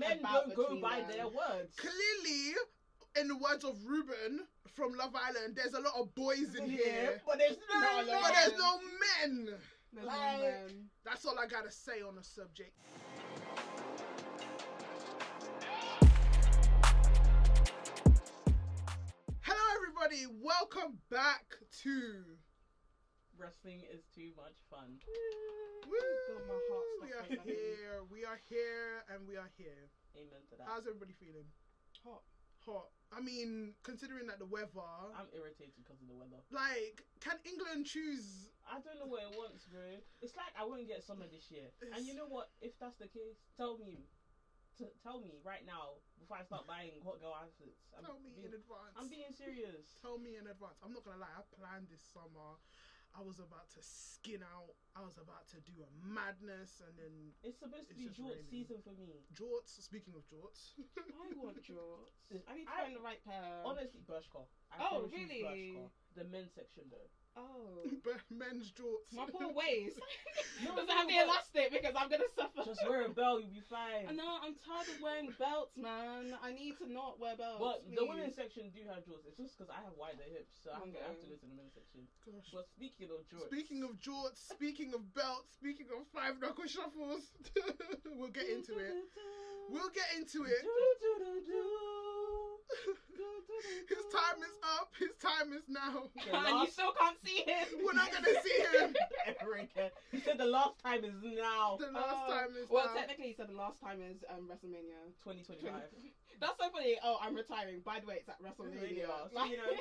men don't go by their words. Clearly, in the words of Ruben from Love Island, there's a lot of boys in here, but there's no men. But there's no men. There's no men. That's all I gotta say on the subject. Hello, everybody. Welcome back to Wrestling is Too Much Fun. Woo! God, my heart We stopped are for a second. here. We are here, and we are here. Amen to that. How's everybody feeling? Hot. Hot. I mean, considering that the weather, I'm irritated because of the weather. like, can England choose? I don't know what it wants, bro. It's like I won't get summer this year. And you know what? If that's the case, tell me right now before I start buying hot girl outfits. Tell me in advance. I'm being serious. Tell me in advance. I'm not gonna lie. I planned this summer. I was about to skin out. I was about to do a madness, and then It's supposed to It's be just jorts raining. season for me. jorts. Speaking of jorts, I want jorts. I need to find the right pair. Honestly, Bershka. Oh, really? The men's section though. Oh. men's jorts. My poor waist. No, Does it have the elastic? Because I'm gonna suffer. Just wear a belt, you'll be fine. No, I'm tired of wearing belts, man. I need to not wear belts. But please. the women's section do have jorts. It's just because I have wider hips, so I have to go to the men's section. Gosh. But speaking of jorts, Speaking of jorts, speaking of belts, speaking of five knuckle shuffles, we'll get into it. We'll get into it. His time is up. His time is now. And you still can't see him. We're not gonna see him. Ever again. He said the last time is now. The last time is well, now. technically, he said the last time is WrestleMania 2025. That's so funny. Oh, I'm retiring. By the way, it's at WrestleMania. So, you know,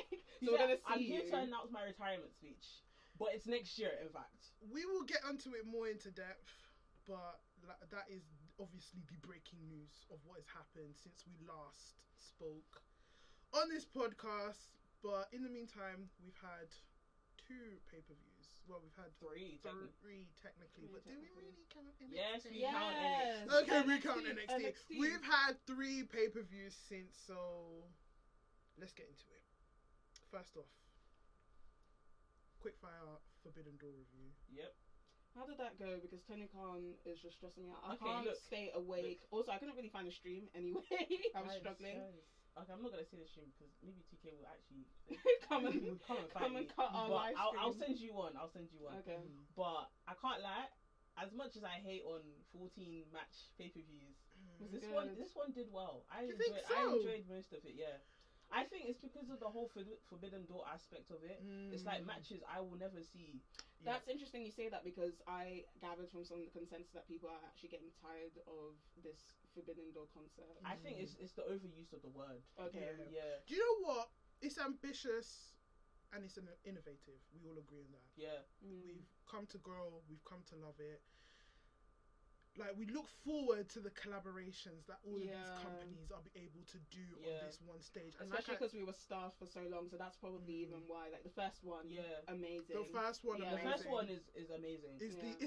so we're gonna see I'm here you. to announce my retirement speech, but it's next year, in fact. We will get onto it more into depth, but that is obviously the breaking news of what has happened since we last spoke on this podcast. But in the meantime, we've had 2 pay-per-views. Well, we've had Three technically. But do we really count NXT? Yes, we count NXT. Okay, we count NXT. We've had 3 pay-per-views since, so let's get into it. First off, Quickfire Forbidden Door review. Yep. How did that go? Because Tony Khan is just stressing me out. I Okay, can't look. stay awake. Also, I couldn't really find a stream anyway. I was struggling. Okay, I'm not gonna say the stream because maybe TK will actually come and find me. cut our live stream. I'll send you one. Okay. But I can't lie. As much as I hate on 14 match pay-per-views, this one did well. I enjoyed most of it. Yeah. I think it's because of the whole Forbidden Door aspect of it. It's like matches I will never see. That's interesting you say that, because I gathered from some of the consensus that people are actually getting tired of this Forbidden Door concept. I think it's the overuse of the word. Okay. Yeah. Do you know what? It's ambitious and it's innovative. We all agree on that. Yeah. We've come to grow. We've come to love it. Like, we look forward to the collaborations that all of these companies are able to do on this one stage. And especially because we were staffed for so long, so that's probably even why. Like, the first one, amazing. The first one, amazing. The first one is amazing.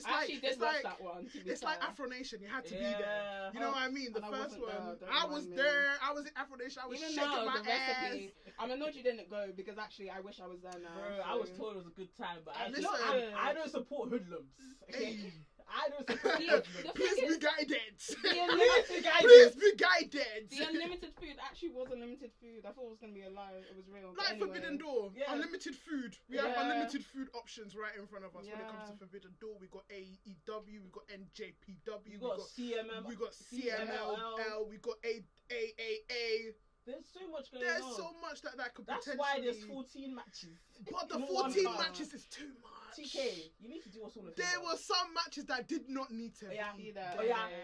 I actually did watch that one. It's like Afro Nation. You had to be there. You know what I mean? The first one, I was there. I was in Afro Nation. I was even shaking my ass. I'm annoyed you didn't go, because actually I wish I was there now. Bro, so. I was told it was a good time, but I don't support hoodlums. Okay? Hey. I don't support hoodlums. Please be guided. Please be guided. The unlimited food actually was unlimited food. I thought it was going to be a lie. It was real. Like anyway. Forbidden Door. Unlimited food. We have unlimited food options right in front of us when it comes to Forbidden Door. We got AEW, we got NJPW, we got CML, we got CMLL, we got AAA. There's so much going on. There's so much that could potentially... That's why there's 14 matches. But the 14 matches is too much. TK, you need to do us all of There were some matches that did not need to be there.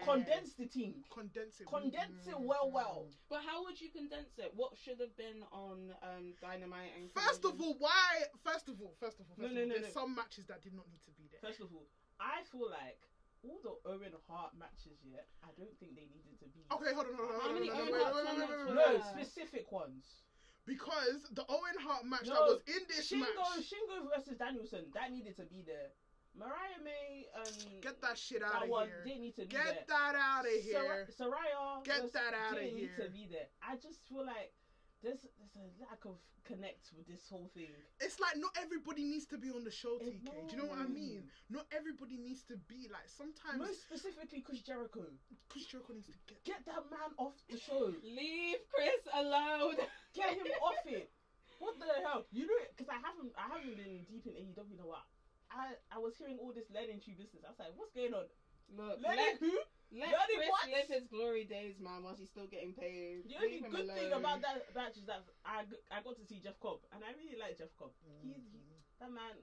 Condense the team. Condense it well. But how would you condense it? What should have been on Dynamite and First of all, there's some matches that did not need to be there. First of all, I feel like all the Owen Hart matches, I don't think they needed to be. Okay, hold on. No, specific ones. Because the Owen Hart match that was in this match, Shingo versus Danielson, that needed to be there. Mariah May get that shit out of here. Didn't need to be there. Get that out of here. Saraya, get that out of here. Didn't need to be there. I just feel like there's a lack of connect with this whole thing. It's like not everybody needs to be on the show, TK. No. Do you know what I mean? Not everybody needs to be like. Sometimes, most specifically, Chris Jericho. Chris Jericho needs to Get that man off the show. Leave Chris alone. Get him off it. What the hell? You know, because I haven't been deep in AEW. You know what? I was hearing all this learning tree business. I was like, what's going on? Look, Learning who? let Learning Chris what? live his glory days, man, whilst he's still getting paid. The only Leave him good alone. thing about that match is that I got to see Jeff Cobb, and I really like Jeff Cobb. That man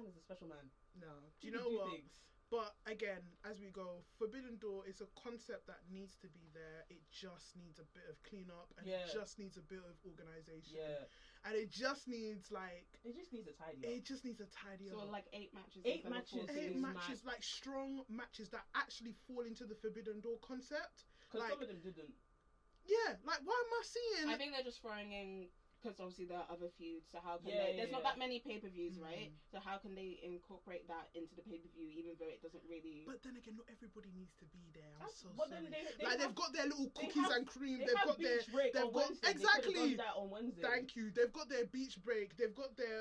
is a special man. No. Do He you know can do what? things. But again, as we go, Forbidden Door is a concept that needs to be there. It just needs a bit of cleanup, and it just needs a bit of organization. Yeah. And it just needs It just needs a tidy up. It just needs a tidy So up. like 8 matches. 8 instead of matches. 14. 8 is matches, mad. like strong matches that actually fall into the Forbidden Door concept. Because Like, some of them didn't. yeah, like why am I seeing? I think they're just throwing in, because obviously there are other feuds, so how can Yeah, there's not yeah. that many pay-per-views, right? So how can they incorporate that into the pay-per-view, even though it doesn't really... But then again, not everybody needs to be there. I'm so But sorry. then they Like have, they've got their little they cookies have- and cream. they They've have got their. beach break They've on got Wednesday. exactly. They could've done that on Wednesday. Thank you. They've got their beach break. They've got their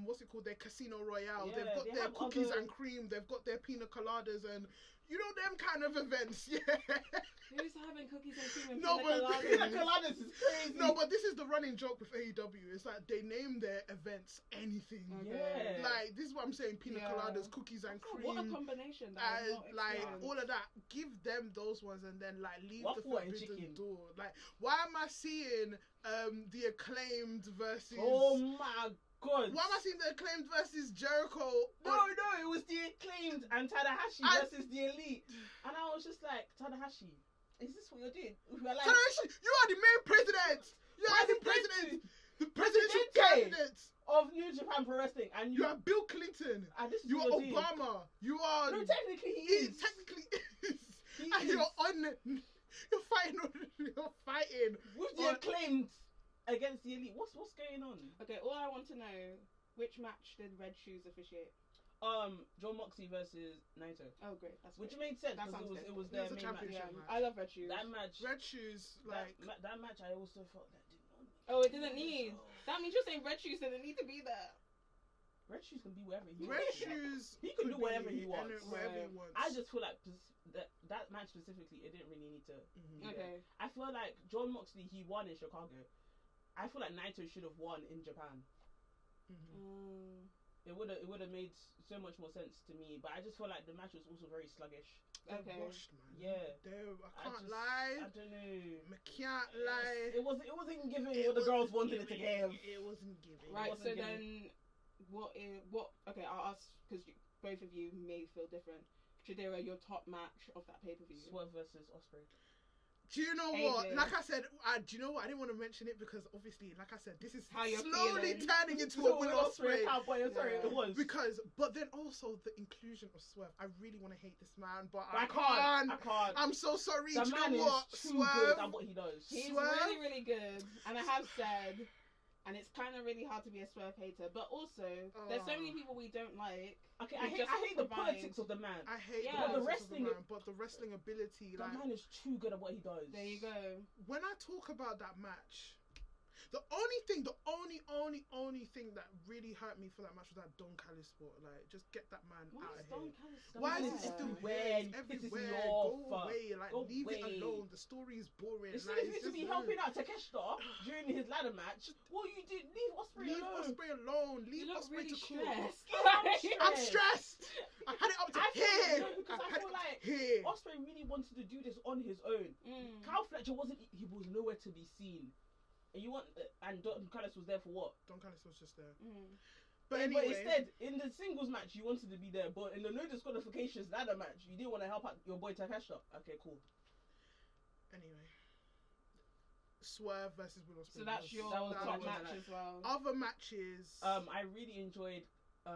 what's it called? Their Casino Royale. Yeah, they've got they their have cookies other- and cream. They've got their pina coladas and you know them kind of events. Yeah. Who's having cookies and cream and No, pina but- coladas? Pina coladas is crazy. No, but this is the running joke with AEW. It's like they name their events anything. Yeah. Like this is what I'm saying: pina Yeah. coladas, cookies and Oh, cream. what a combination! That is not Like experienced. all of that, give them those ones and then like leave Waffle the and Forbidden chicken. Door. Like, why am I seeing the Acclaimed versus? Oh my god. Why am I seeing the Acclaimed versus Jericho? No, it was the Acclaimed and Tanahashi versus the Elite. And I was just like, Tanahashi, is this what you're doing? We were like, Tanahashi, you are the main president. You are the president. The presidential candidate of New Japan Pro Wrestling. And You are Bill Clinton. and this is You what are you're doing. Obama. You are. No, technically he He is. technically is. He And is. you're on. You're fighting. You're fighting. With the on- Acclaimed against the Elite. What's going on? Okay, all I want to know, which match did Red Shoes officiate? John Moxley versus Naito. Oh, great, that's Which great. made sense That because sounds it good. was It their was a main match. championship Yeah, match. I love Red Shoes. That match, Red Shoes, like. that match, I also felt that did not. Oh, it didn't need. That means you're saying Red Shoes didn't need to be there. Red Shoes can be wherever he Red wants. Shoes. He can could do whatever be he wants. Wherever he Right. wants. I just feel like that match specifically, it didn't really need to. Mhm. be there. Okay. I feel like John Moxley, he won in Chicago. I feel like Naito should have won in Japan. Mhm. It would have made so much more sense to me. But I just feel like the match was also very sluggish. They're Okay. washed, man. Yeah. I can't I lie. don't know. I can't lie. It wasn't giving It what the girls wasn't wanted it to giving. give. It wasn't giving. Right, wasn't so giving. then, what? Okay, I'll ask because both of you may feel different. Chidera, your top match of that pay-per-view. Swerve versus Osprey. Do you know AJ. what? Like I said, do you know what? I didn't want to mention it because obviously, like I said, this is How you're slowly feeling. turning into So a Will Will Ospreay. Cowboy, I'm sorry, Yeah. it was. But then also the inclusion of Swerve. I really want to hate this man, but But I can't. I can't. I'm so sorry. The Do you man know what? is too good at what he does. He's Swerve? really, really good, and I have said, and it's kind of really hard to be a Swerve hater, but also there's so many people we don't like. Okay, He I hate just the provides- politics of the man. I hate Yeah. the, But the politics of wrestling- but the wrestling ability, The like man is too good at what he does. There you go. when I talk about that match, the only thing that really hurt me for that match was that Don Callis spot. Like, just get that man Why out is of Don here. Callis Why is there? it still Everywhere, here? he It's pisses me everywhere. off. Go away. Like, Go leave away. it alone. The story is boring. Instead Like, of you it's to be just helping out Takeshita during his ladder match, what you did, leave Osprey Leave alone. Osprey alone. You Leave look Osprey really to cook. stressed. I'm stressed. I had it up to I feel- here. no, because I had feel it up like to here. Osprey really wanted to do this on his own. Kyle Fletcher he was nowhere to be seen. And Don Callis was there for what? Don Callis was just there. Mm. But But anyway, instead, in the singles match, you wanted to be there, but in the no disqualifications ladder match, you didn't want to help out your boy Takeshita. Okay, cool. anyway. Swerve versus Will Ospreay. So that's your That was top the match match. as well. Other matches. I really enjoyed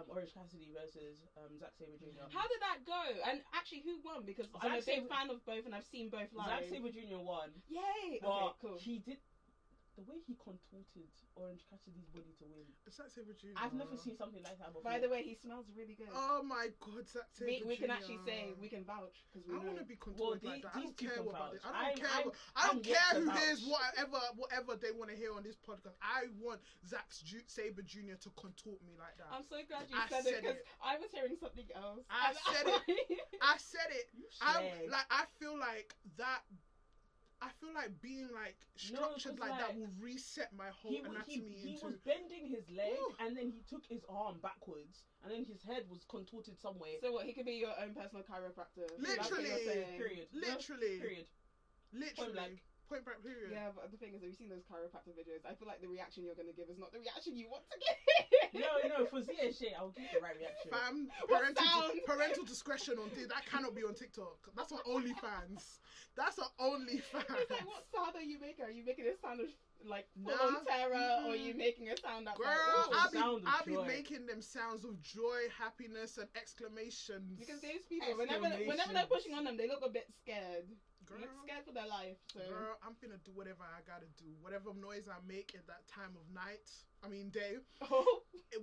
Orange Cassidy versus Zack Sabre Jr. How did that go? And actually, who won? Because I'm a Zack big Sabre- fan of both, and I've seen both live. Zack Sabre Jr. won, Yay! but Okay, cool. he did. the way he contorted Orange Cassidy's body to win. Zack Sabre Jr. I've never seen something like that before. By the way, he smells really good. Oh my God, Zack Sabre Jr. We can actually say, we can vouch. Because we I want to be contorted like that. I don't care about this. I don't care who hears whatever they want to hear on this podcast. I want Zack Sabre Jr. to contort me like that. I'm so glad you said it because I was hearing something else. I said it. I said it. I feel like that. I feel like being like structured like that will reset my whole anatomy. He was bending his leg and then he took his arm backwards and then his head was contorted somewhere. So what? He could be your own personal chiropractor. Literally. Period. Literally. Period. Literally. Point blank. Period. Yeah, but the thing is, have you seen those chiropractor videos? I feel like the reaction you're gonna give is not the reaction you want to get. No, for Zia shit, I'll give the right reaction. Fam, parental discretion on that cannot be on TikTok. That's on OnlyFans. That's on OnlyFans. It's like, what sound are you making? Are you making a sound of like full terror, or are you making a sound that? Girl, I'll be making them sounds of joy, happiness, and exclamations. Because those people, whenever they're pushing on them, they look a bit scared. Girl, look scared for their life. So. Girl, I'm gonna do whatever I gotta do. Whatever noise I make at that time of night. I mean, day. Oh.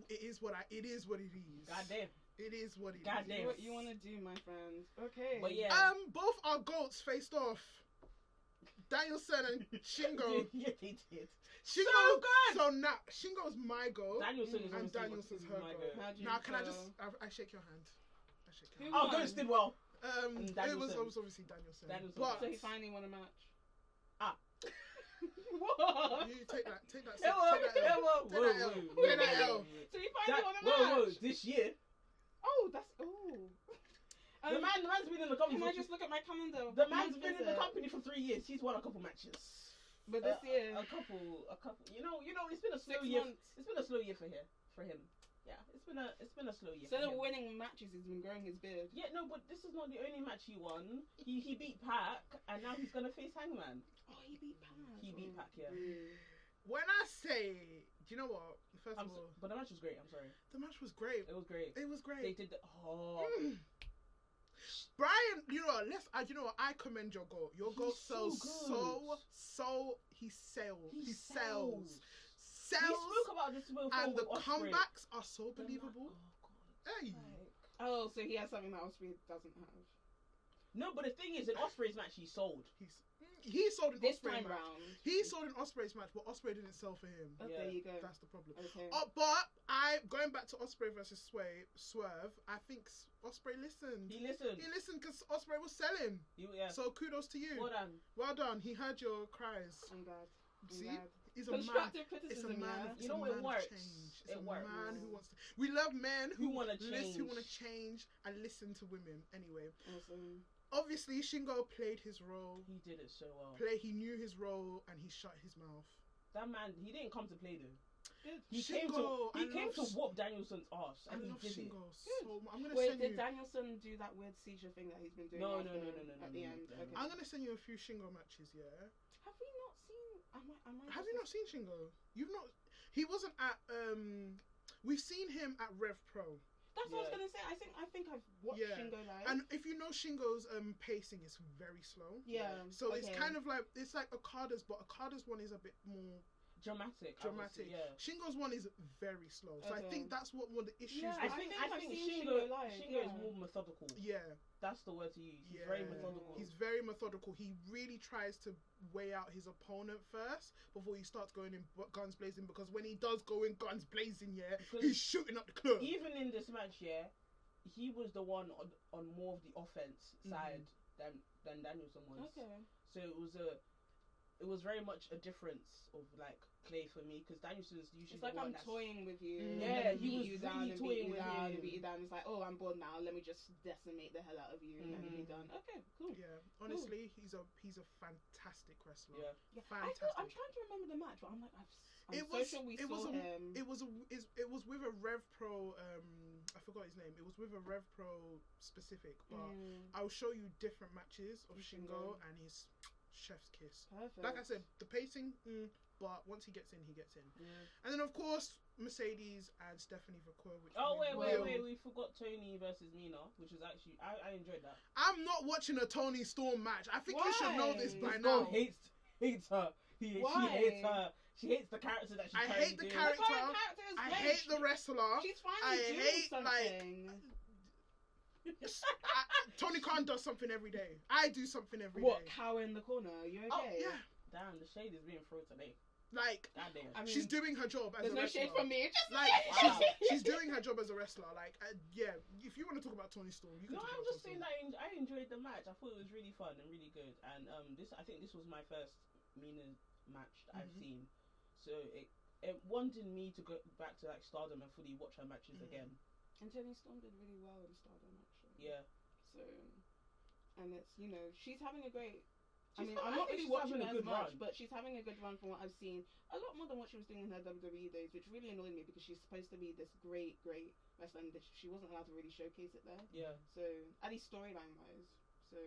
It is what it is. Goddamn. It is what it is. Goddamn. What you wanna do, my friend? Okay. But yeah. Both our goats faced off. Danielson and Shingo. Yeah, they did. Shingo, so good. So now Shingo's my goat. Danielson is and Danielson's her goat. Now, can I just? I shake your hand. Ghost did well. It was obviously Danielson. But so he finally won a match. What? You take that. Take that L. So he finally won a match. Whoa, this year. Oh, that's the man's been in the company. Can I just look at my calendar? The man's been in the company for 3 years. He's won a couple matches. But this year, a couple. You know, it's been a slow year. It's been a slow year for him. Yeah, it's been a slow year. Instead of winning matches, he's been growing his beard. Yeah, no, but this is not the only match he won. He beat Pac, and now he's gonna face Hangman. Oh, he beat Pac. He beat Pac, yeah. When I say, do you know what? First of all, but the match was great. I'm sorry. The match was great. It was great. It was great. They did Brian, you know what? I commend your goal. Your goal sells so he sells. He sells. We spoke about this before, and the comebacks are so believable. Hey. Oh, so he has something that Ospreay doesn't have. No, but the thing is, in Ospreay's match, he sold. He sold an this Ospreay time match. round. He sold an Ospreay's match, but Ospreay didn't sell for him. Oh, yeah. There you go. That's the problem. Okay. But going back to Ospreay versus Swerve, I think Ospreay listened. He listened because Ospreay was selling. Yeah. So kudos to you. Well done. He heard your cries. I'm glad. See, he's a constructive man. criticism. It's a man. Yeah. You know it works. It's a man who wants to. We love men who want to change. Who want to change and listen to women. Anyway. Awesome. Obviously, Shingo played his role. He did it so well. He knew his role and he shut his mouth. That man, he didn't come to play though. He Shingo, came to whoop Danielson's ass, and he did Shingo it. So I'm gonna Wait, did Danielson do that weird seizure thing that he's been doing? No. At the end, okay. I'm gonna send you a few Shingo matches. Yeah. Have we not seen? Have you not seen Shingo? You've not. He wasn't at. We've seen him at Rev Pro. That's what I was gonna say. I think I've watched Shingo live. And if you know Shingo's pacing is very slow. Yeah. So it's kind of like Okada's, but Okada's one is a bit more dramatic. Yeah. Shingo's one is very slow. So I think that's one of the issues. Yeah, I think Shingo is more methodical. Yeah. That's the word to use. He's very methodical. He's very methodical. He really tries to weigh out his opponent first before he starts going in guns blazing, because when he does go in guns blazing, he's shooting up the club. Even in this match, he was the one on more of the offense side than Danielson was. Okay. So it was very much a difference of like play for me, because Danielson's usually. It's like I'm toying with you. Yeah, he was really toying with you. Beat you down. It's like, oh, I'm bored now. Let me just decimate the hell out of you, and then be done. Okay, cool. Yeah, honestly, he's a fantastic wrestler. Yeah. Fantastic. I'm trying to remember the match, but I'm like, It was with a Rev Pro. I forgot his name. It was with a Rev Pro specific, but I'll show you different matches of Shingo and his chef's kiss. Perfect. Like I said, the pacing, but once he gets in, he gets in. Yeah. And then of course Mercedes and Stephanie Vaquer. Wait, we forgot Tony versus Nina, which is actually I enjoyed that. I'm not watching a Tony Storm match. I think you should know this by now. Hates her. She hates her. She hates the character that she's I hate the character. I hate the wrestler. She's finally doing something. Tony Khan does something every day. I do something every day. What, cower in the corner? Are you okay? Oh, yeah. Damn, the shade is being thrown today. Like, goddamn. I mean, she's doing her job as a wrestler. There's no shade from me. Just like, wow. she's doing her job as a wrestler. Like, yeah, if you want to talk about Toni Storm, you can. No, talk I'm about just saying that I enjoyed the match. I thought it was really fun and really good. And I think this was my first Mina match that I've seen. So it wanted me to go back to like Stardom and fully watch her matches again. And Toni Storm did really well in Stardom, actually. Yeah. So, and it's, you know, she's having a great. I'm I'm not really watching it as much, run. but she's having a good run from what I've seen. A lot more than what she was doing in her WWE days, which really annoyed me because she's supposed to be this great wrestler and she wasn't allowed to really showcase it there. Yeah. So, at least storyline wise. So,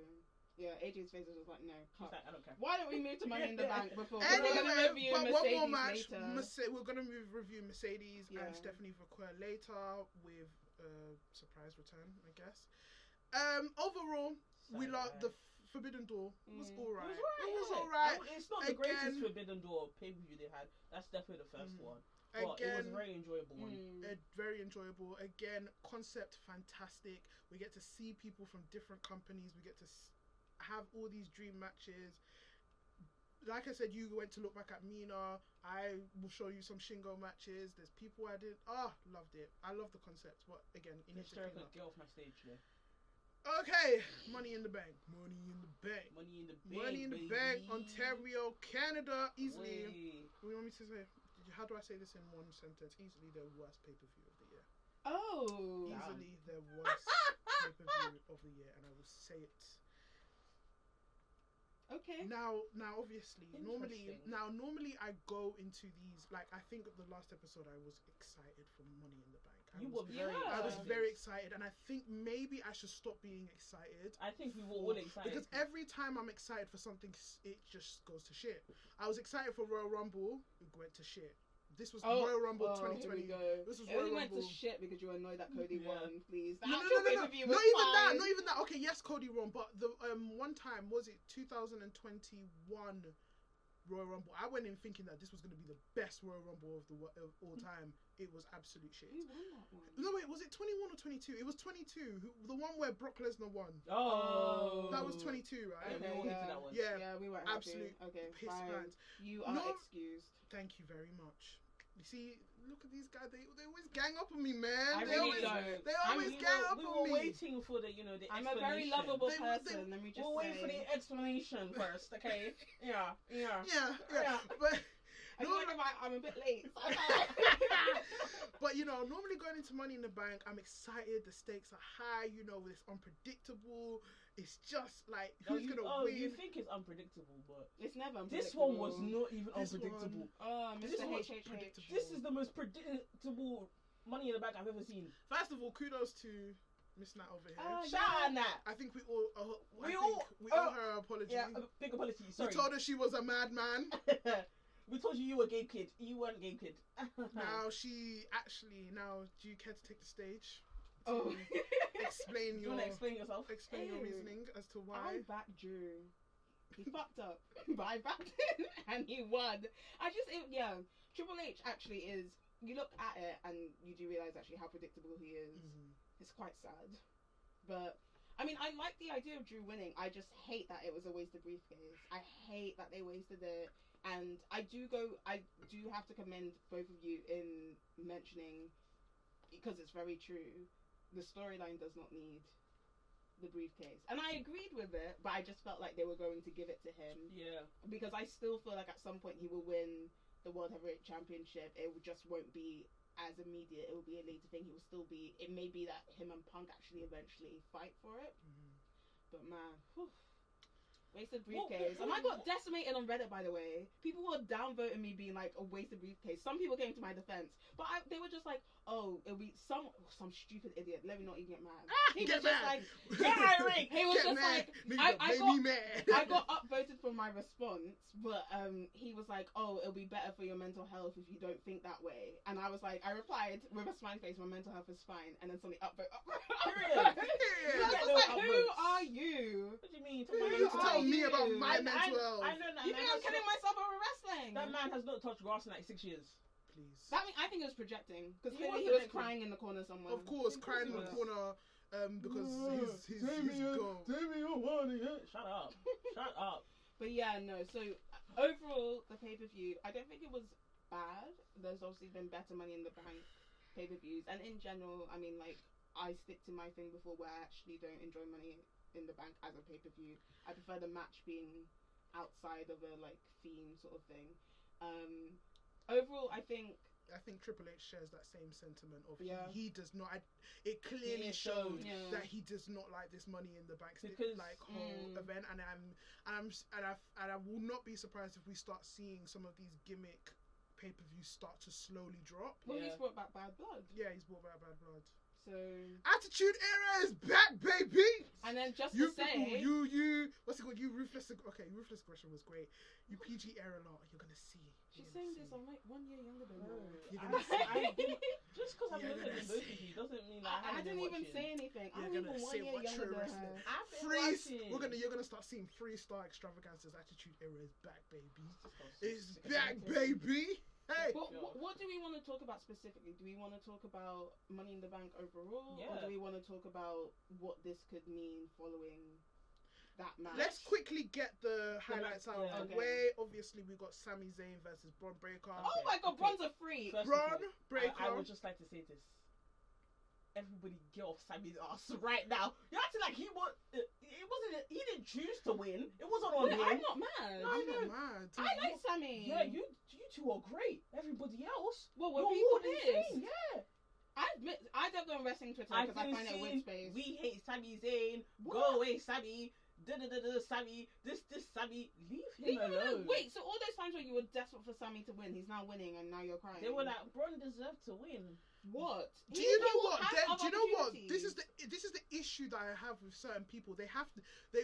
yeah, AJ's face was just like, no, cut. Like, I don't care. Why don't we move to Money in the Bank before? Anyway, we're gonna review but Mercedes one more match. later. We're gonna review Mercedes Yeah. and Stephanie Vaquer later with surprise return, I guess. Overall, we love the Forbidden Door. Was alright. It was alright. It's not the greatest Forbidden Door pay-per-view they had. That's definitely the first one. But it was a very enjoyable one. Very enjoyable. Again, concept fantastic. We get to see people from different companies. We get to have all these dream matches. Like I said, you went to look back at Mina. I will show you some Shingo matches. There's people I did. Loved it. I love the concept. But again, it needs to clean up. Get off my stage today. Okay, Money in the Bank. Money in the Bank. Money in the Bank. Money in the Bank. Ontario, Canada. Easily. Way. What do you want me to say? How do I say this in one sentence? Easily the worst pay-per-view of the year. Oh. Easily the worst pay-per-view of the year, and I will say it. Okay. Now, obviously, normally I go into these, like, I think the last episode I was excited for Money in the Bank. I was very excited, and I think maybe I should stop being excited. I think we were all excited. Because every time I'm excited for something, it just goes to shit. I was excited for Royal Rumble, it went to shit. This was Royal Rumble 2020. This was Royal Rumble. It went to shit because you were annoyed that Cody won, please. No. Not even that. Okay, yes, Cody won, but the one time, was it 2021 Royal Rumble? I went in thinking that this was going to be the best Royal Rumble of all time. It was absolute shit. Who won that one? No, wait, was it 21 or 22? It was 22. The one where Brock Lesnar won. Oh. That was 22, right? Okay, that one. Yeah, we were absolute piss pants. You are excused. Thank you very much. You see, look at these guys. They always gang up on me, man. They always gang up on me. We were waiting for the the I'm explanation. a very lovable person. Let me just say. We're waiting for the explanation first, okay? Yeah. But I feel like I'm a bit late. But normally going into Money in the Bank, I'm excited. The stakes are high. It's unpredictable. It's just like who's gonna win. You think it's unpredictable, but it's never unpredictable. This one was not even unpredictable. Mr. HHH. This is the most predictable Money in the Bank I've ever seen. First of all, kudos to Miss Nat over here. Shout out Nat. I think we all owe her an apology. Yeah, a big apology. Sorry. We told her she was a madman. We told you were a gay kid. You weren't a gay kid. Now do you care to take the stage? Explain you want to explain yourself? Explain your reasoning as to why. I backed Drew. He fucked up, but I backed him and he won. Triple H actually is. You look at it and you do realize actually how predictable he is. It's quite sad, but I mean, I like the idea of Drew winning. I just hate that it was a wasted briefcase. I hate that they wasted it. And I do have to commend both of you in mentioning, because it's very true, the storyline does not need the briefcase. And I agreed with it, but I just felt like they were going to give it to him. Yeah. Because I still feel like at some point he will win the World Heavyweight Championship. It just won't be as immediate. It will be a later thing. He will still be, it may be that him and Punk actually eventually fight for it. But man, wasted briefcase. And I got decimated on Reddit, by the way. People were downvoting me being like a wasted briefcase. Some people came to my defense, but they were just like, "Oh, it'll be some stupid idiot." Let me not even get mad. He was just like, he was just like, I got upvoted for my response, but he was like, "Oh, it'll be better for your mental health if you don't think that way." And I was like, I replied with a smiley face, "My mental health is fine," and then suddenly upvote. I was like, who are you? What do you mean? Tell me about my mental health. I know that. You think I'm killing myself over a wrestler? man has not touched grass in like 6 years. Please. I think it was projecting because he was crying in the corner somewhere. Of course, crying in the corner because his goal. Shut up. Shut up. But yeah, no. So overall, the pay-per-view, I don't think it was bad. There's obviously been better Money in the Bank pay-per-views, and in general, I mean, like, I stick to my thing before where I actually don't enjoy Money in the Bank as a pay-per-view. I prefer the match being outside of a like theme sort of thing. Overall, I think Triple H shares that same sentiment of he does not. It clearly showed that he does not like this Money in the Bank whole event, and I will not be surprised if we start seeing some of these gimmick pay-per-views start to slowly drop. Well, he's brought back Bad Blood. Yeah, he's brought back Bad Blood. So Attitude Era is back, baby. And then just you to say, you what's it called? You Ruthless. Okay, Ruthless Aggression was great. You PG Era lot, you're gonna see. She's saying this. I'm like 1 year younger than her. You're gonna see. Just because I'm looking at both of you doesn't mean that I didn't even say anything. I'm even 1 year younger than her. You're gonna start seeing 3-star extravagances. Attitude Era is back, baby. It's back, baby. Hey. But what do we want to talk about specifically? Do we want to talk about Money in the Bank overall, or do we want to talk about what this could mean following that match? Let's quickly get the highlights out of the way. Obviously, we got Sami Zayn versus Braun Breaker. Oh my God, Braun's a freak. Braun Breaker. I would just like to say this. Everybody get off Sami's ass right now. You're acting like he didn't choose to win. It wasn't on him. I'm not mad. No, I'm not mad. I like Sami. Yeah, you two are great. Everybody else, well, we're people pissed. Yeah. I admit, I don't go on wrestling Twitter because I find it a weird space. We hate Sami Zayn. What? Go away, Sami. Sami. This Sami. Leave him alone. Wait, so all those times where you were desperate for Sami to win, he's now winning and now you're crying. They were like, Braun deserved to win. What? Do you know what? This is the issue that I have with certain people. They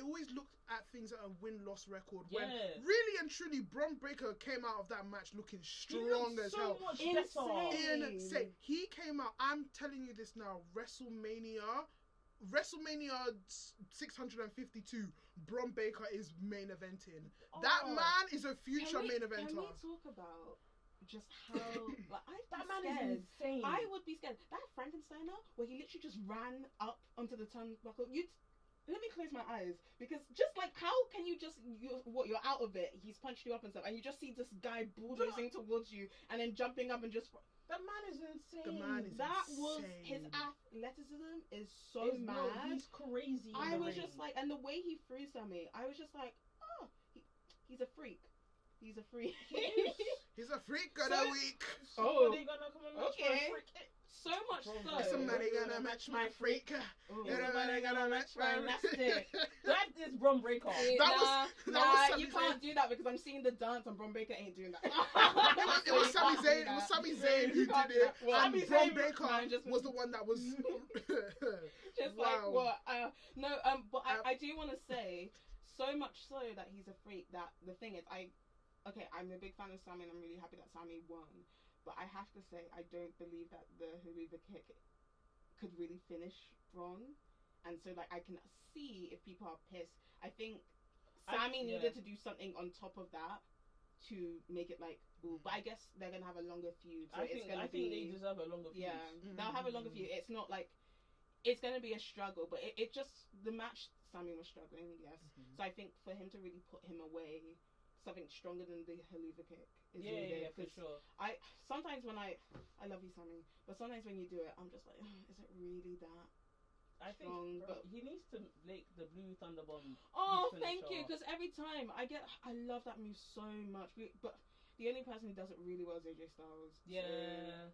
always look at things at a win-loss record. When really and truly, Braun Breaker came out of that match looking strong as hell. Insane. He came out. I'm telling you this now. WrestleMania 652. Braun Breaker is main eventing. That man is a future main eventer. Can we talk about just how that man is insane? I would be scared. That Frankensteiner where he literally just ran up onto the turnbuckle. Let me close my eyes, because just like, how can you're out of it, he's punched you up and stuff, and you just see this guy bulldozing towards you and then jumping up and just. That man is insane. His athleticism is so mad. He's crazy. I was just like, and the way he threw Sami, I was just like, oh, he's a freak. He's a freak. He's a freak of the week. Somebody gonna come and match my freak. So much so. Somebody gonna match my freak. Somebody gonna match my nasty. That is Braun Breaker. You can't do that because I'm seeing the dance and Braun Breaker ain't doing that. It was Sami Zayn. It was Sami Zayn who did it. And Braun Breaker was the one that was just like what? But I do want to say, so much so that he's a freak. That the thing is, I'm a big fan of Sami, and I'm really happy that Sami won. But I have to say, I don't believe that the Haruva kick could really finish Braun. And so, like, I can see if people are pissed. I think Sami needed to do something on top of that to make it like, ooh. But I guess they're going to have a longer feud. So I think they deserve a longer feud. Yeah, they'll have a longer feud. It's not like, it's going to be a struggle. But it just, the match, Sami was struggling, yes. So I think for him to really put him away, something stronger than the Haluva kick is needed. For sure. Sometimes when I love you, Sami, but sometimes when you do it, I'm just like, is it really that? I think he needs to make the Blue Thunder Bomb. Oh, thank you, because every time I love that move so much. But the only person who does it really well is AJ Styles. Yeah.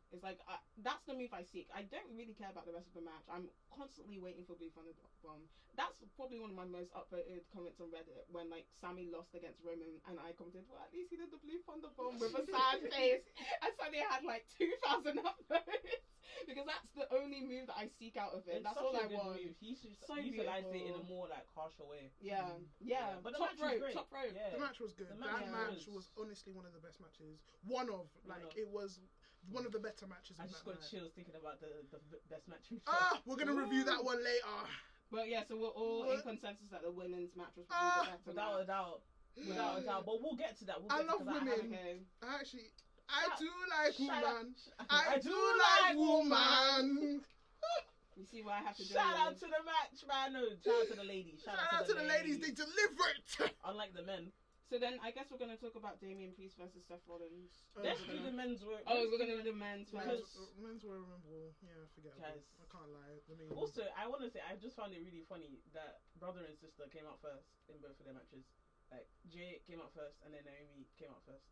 So it's like, that's the move I seek. I don't really care about the rest of the match. I'm constantly waiting for Blue Thunder Bomb. That's probably one of my most upvoted comments on Reddit, when like Sami lost against Roman and I commented, well, at least he did the Blue Thunder Bomb with a sad face. And suddenly I had like 2,000 upvotes. Because that's the only move that I seek out of it. That's all I want. He utilized it in a more like harsher way. Yeah. But the top match rope. Yeah. The match was good. That match was honestly one of the best matches. It was one of the better matches. I just got chills thinking about the best match. We're gonna review that one later. But yeah, so we're all in consensus that the women's match was probably the better. Without a doubt. Without a doubt, but we'll get to that. I love women. I do like woman. I do like woman. You see why I have to do Shout out to the match, man. No, shout out to the ladies. Shout out to the ladies. They deliver it. Unlike the men. So then, I guess we're gonna talk about Damian Priest versus Seth Rollins. Let's do the men's work. Oh, we're gonna do the men's first. Men's Royal Rumble. Yeah, forget it. I can't lie. Also, I want to say I just found it really funny that brother and sister came out first in both of their matches. Like Jay came out first, and then Naomi came out first.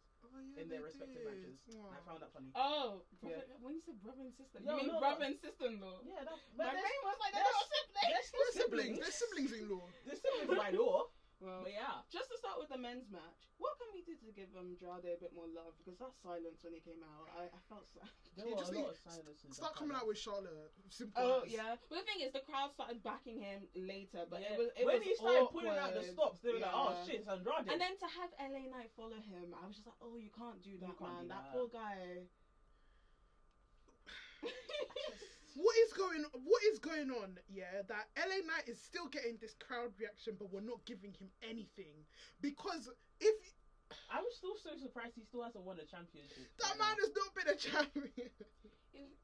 In their respective matches. I found that funny. Oh, when you said brother and sister, you mean brother and sister-in-law? Yeah, my brain was like, they're not siblings. They're still siblings. They're siblings-in-law. They're siblings by law. Well, but yeah. Just to start with the men's match, what can we do to give Andrade a bit more love? Because that silence when he came out, I felt sad. There were a lot of silences. Start coming out with Charlotte. Simple. Oh, yeah. But the thing is, the crowd started backing him later. But it when was he started awkward. pulling out the stops, they were like, oh shit, it's Andrade. And then to have LA Knight follow him, I was just like, oh, you can't do that, man. That poor guy. What is going on? Yeah, that LA Knight is still getting this crowd reaction, but we're not giving him anything because I'm still so surprised he still hasn't won a championship. That man has not been a champion.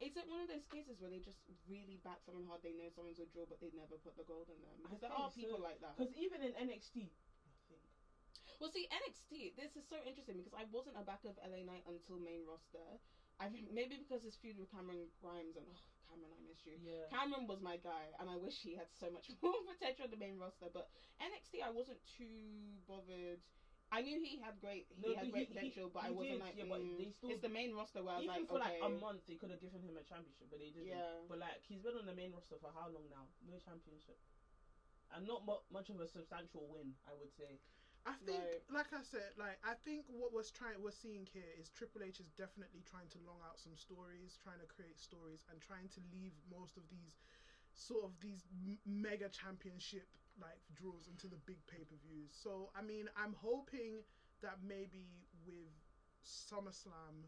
Is it one of those cases where they just really back someone hard? They know someone's a draw, but they never put the gold in them. Because there are people like that. Because even in NXT, I think. Well, see, NXT. This is so interesting because I wasn't a backer of LA Knight until main roster. I think maybe because his feud with Cameron Grimes and Cameron, I miss you. Yeah. Cameron was my guy, and I wish he had so much more potential on the main roster. But NXT, I wasn't too bothered. I knew he had great potential, but I wasn't like. But they still, it's the main roster where I was like, for like a month they could have given him a championship, but they didn't. Yeah. But like he's been on the main roster for how long now? No championship, and not much of a substantial win, I would say. I think, like I said, I think what we're seeing here is Triple H is definitely trying to long out some stories, trying to create stories, and trying to leave most of these mega championship draws into the big pay-per-views. So I mean, I'm hoping that maybe with SummerSlam,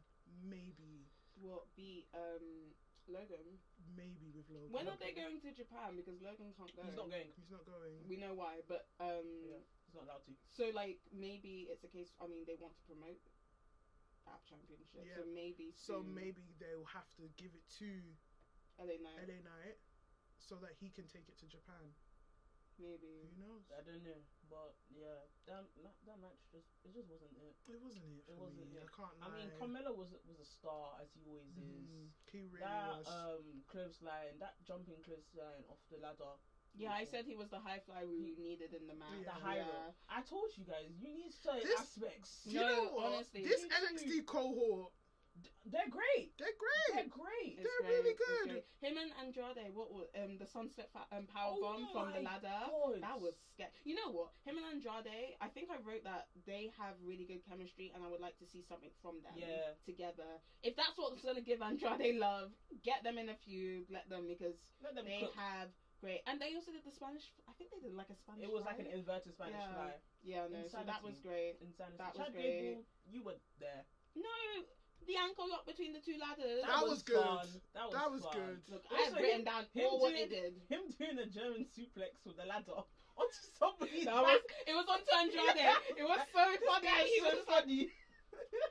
Logan. Maybe with Logan. When are they going to Japan? Because Logan can't go. He's not going. We know why, but he's not allowed to. So maybe it's a case. I mean, they want to promote that championship. Yeah. So maybe they'll have to give it to LA Knight, so that he can take it to Japan. Maybe. Who knows? I don't know, but yeah, that match just wasn't it. It wasn't it. I can't lie. I mean, Carmelo was a star as he always is. He really was. Clothesline, that jumping clothesline off the ladder. Yeah, I said he was the high flyer we needed in the match. The high roll. I told you guys, you need certain aspects. You know what? Honestly, this NXT cohort. They're great. They're great. Really good. Him and Andrade, what was the sunset powerbomb from the ladder? God. That was scary. You know what? Him and Andrade, I think I wrote that they have really good chemistry, and I would like to see something from them together. If that's what's gonna give Andrade love, get them in a feud, let them they cook. Have great. And they also did the Spanish. I think they did like a Spanish. It was like an inverted Spanish fly. Yeah, no. Insanity. So that was great. Insanity. That was great. You were there. No. The ankle lock between the two ladders. That was good. That was good. Look, I've written down all what they did. Him doing a German suplex with the ladder onto somebody's back. It was onto Andrade. It was so funny. He was funny.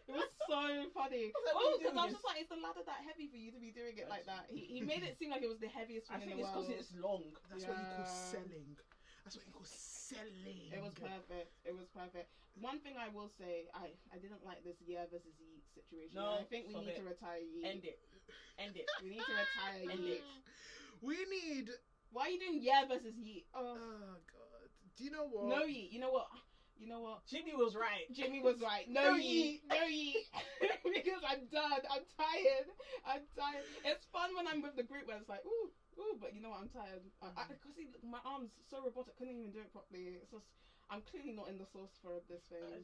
It was so funny. Because I was just like, is the ladder that heavy for you to be doing it like that? He made it seem like it was the heaviest thing in the world. I think it's because it's long. That's what you call selling. Selling. It was perfect. One thing I will say, I didn't like this Year versus Yeet situation. No, I think we need to retire Yeet. End it. We need to retire Yeet. We need. Why are you doing Year versus Yeet? Oh God. Do you know what? No Yeet. You know what? Jimmy was right. No Yeet. Because I'm done. I'm tired. It's fun when I'm with the group where it's like, ooh, but you know what? I'm tired. Because my arms so robotic, couldn't even do it properly. It's just, I'm clearly not in the source for this thing. I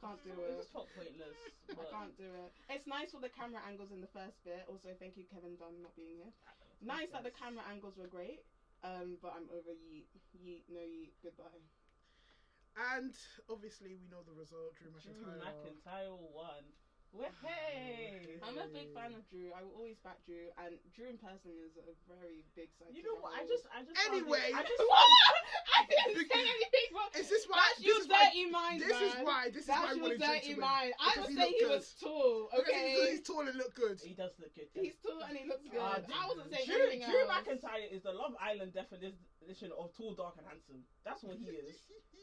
can't do it. It just felt pointless. I can't do it. It's nice for the camera angles in the first bit. Also, thank you, Kevin Dunn, not being here. Nice that the camera angles were great. But I'm over Yeet. No Yeet. Goodbye. And obviously, we know the result. Drew McIntyre won. Hey. I'm a big fan of Drew. I will always back Drew, and Drew in person is a very big side. You know what? I just. Anyway, I didn't say anything. Is this why? That's your dirty mind, This man. is why. This is That's why your Drake dirty to win. mind. I Because would he say he looked was tall. Okay. Because he's tall and look good. He does look good. He's tall and he looks good. I wasn't saying Drew anything else. McIntyre is the Love Island definition of tall, dark, and handsome. That's what he is.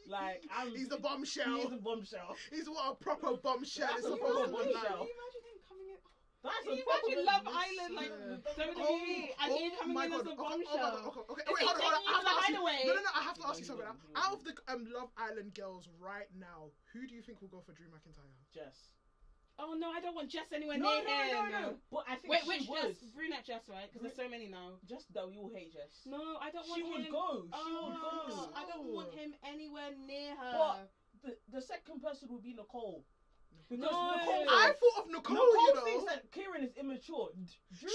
Like, he's the bombshell. He's a bombshell. He's what a proper bombshell is That's a supposed to proper look like. bombshell. Can you imagine him coming in? That's Can a you proper imagine Love bombshell. Island like Yeah. WWE and he coming in as a bombshell? Okay. Is Wait, he hold on. taking you to the hideaway? No. I have to ask you something. He won't. Out of the Love Island girls right now, who do you think will go for Drew McIntyre? Jess. Oh no, I don't want Jess anywhere No. near him. But I think Wait, she which would. Jess? Brunette Jess, right? Because there's so many now. Just that we all hate Jess. No, I don't want She him. would go. She would go. I don't want him anywhere near her. But the second person would be Nicole. Because No. Nicole, I thought of Nicole, Nicole thinks that Kieran is immature. Drew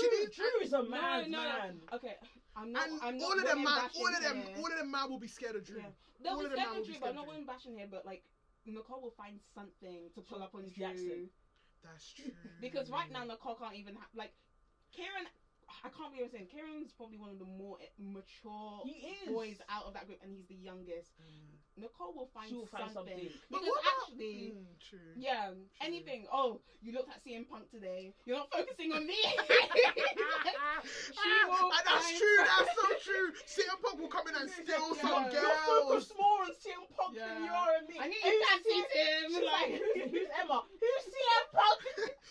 is a mad man. Okay, I'm not. And I'm not all of them man will be scared of Drew. Yeah. They'll All be of them scared man of will be Drew, scared but I'm of not Drew. going bashing here. But like, Nicole will find something to pull up on It's Drew. Jackson. That's true. Because right now Nicole can't even like Kieran. I can't believe I'm saying Kieran's probably one of the more mature He is. boys out of that group, and he's the youngest. Nicole will find, She will find something. But Because what about- actually, true. yeah, anything. Oh, you looked at CM Punk today. You're not focusing on me. She will And that's find true. That's so true. CM Punk will come in and steal Yeah. some You're girls. focused more on CM Punk Yeah. than you are on me. I knew you fancied him. She's like, Like, who's Emma? Who's CM Punk?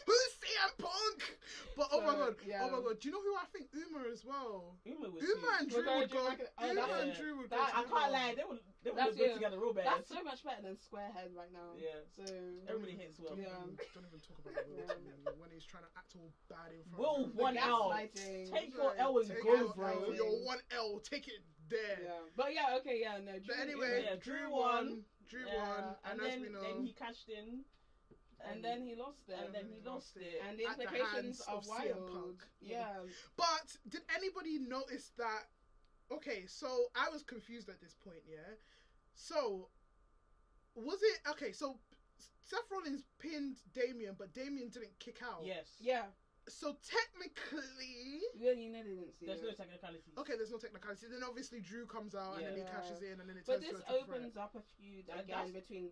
Who's CM Punk? But oh my god, yeah. oh my god. Do you know who I think? Uma as well. Uma was Uma and Drew We're would going go. Drew Mc- oh, Uma that's- and Drew would go. that- I together. can't lie, they would That's look good you. together real bad. that's so much better than Squarehead right now. Yeah. So Everybody hates Will. Yeah. Don't even talk about Will to me when he's trying to act all bad in front Will of won out. gaslighting. Take your L and Take go, your bro. L, your 1L, take it there. Yeah, but yeah, okay, yeah, no. But anyway, Yeah, Drew won. Drew won, and as then, we know, then he cashed in. and then he lost it. And then he lost it. And the at the implications hands are of CM wild. Punk. Yeah. But did anybody notice that? Okay, so I was confused at this point. Yeah, so was it okay? So Seth Rollins pinned Damien, but Damien didn't kick out. Yes. Yeah. So technically, Yeah, you know they didn't see There's no it. technicality. okay, there's no technicality. Then obviously Drew comes out and then he Yeah. cashes in, and then it But turns this to a triple opens threat. up a feud That- again that's- between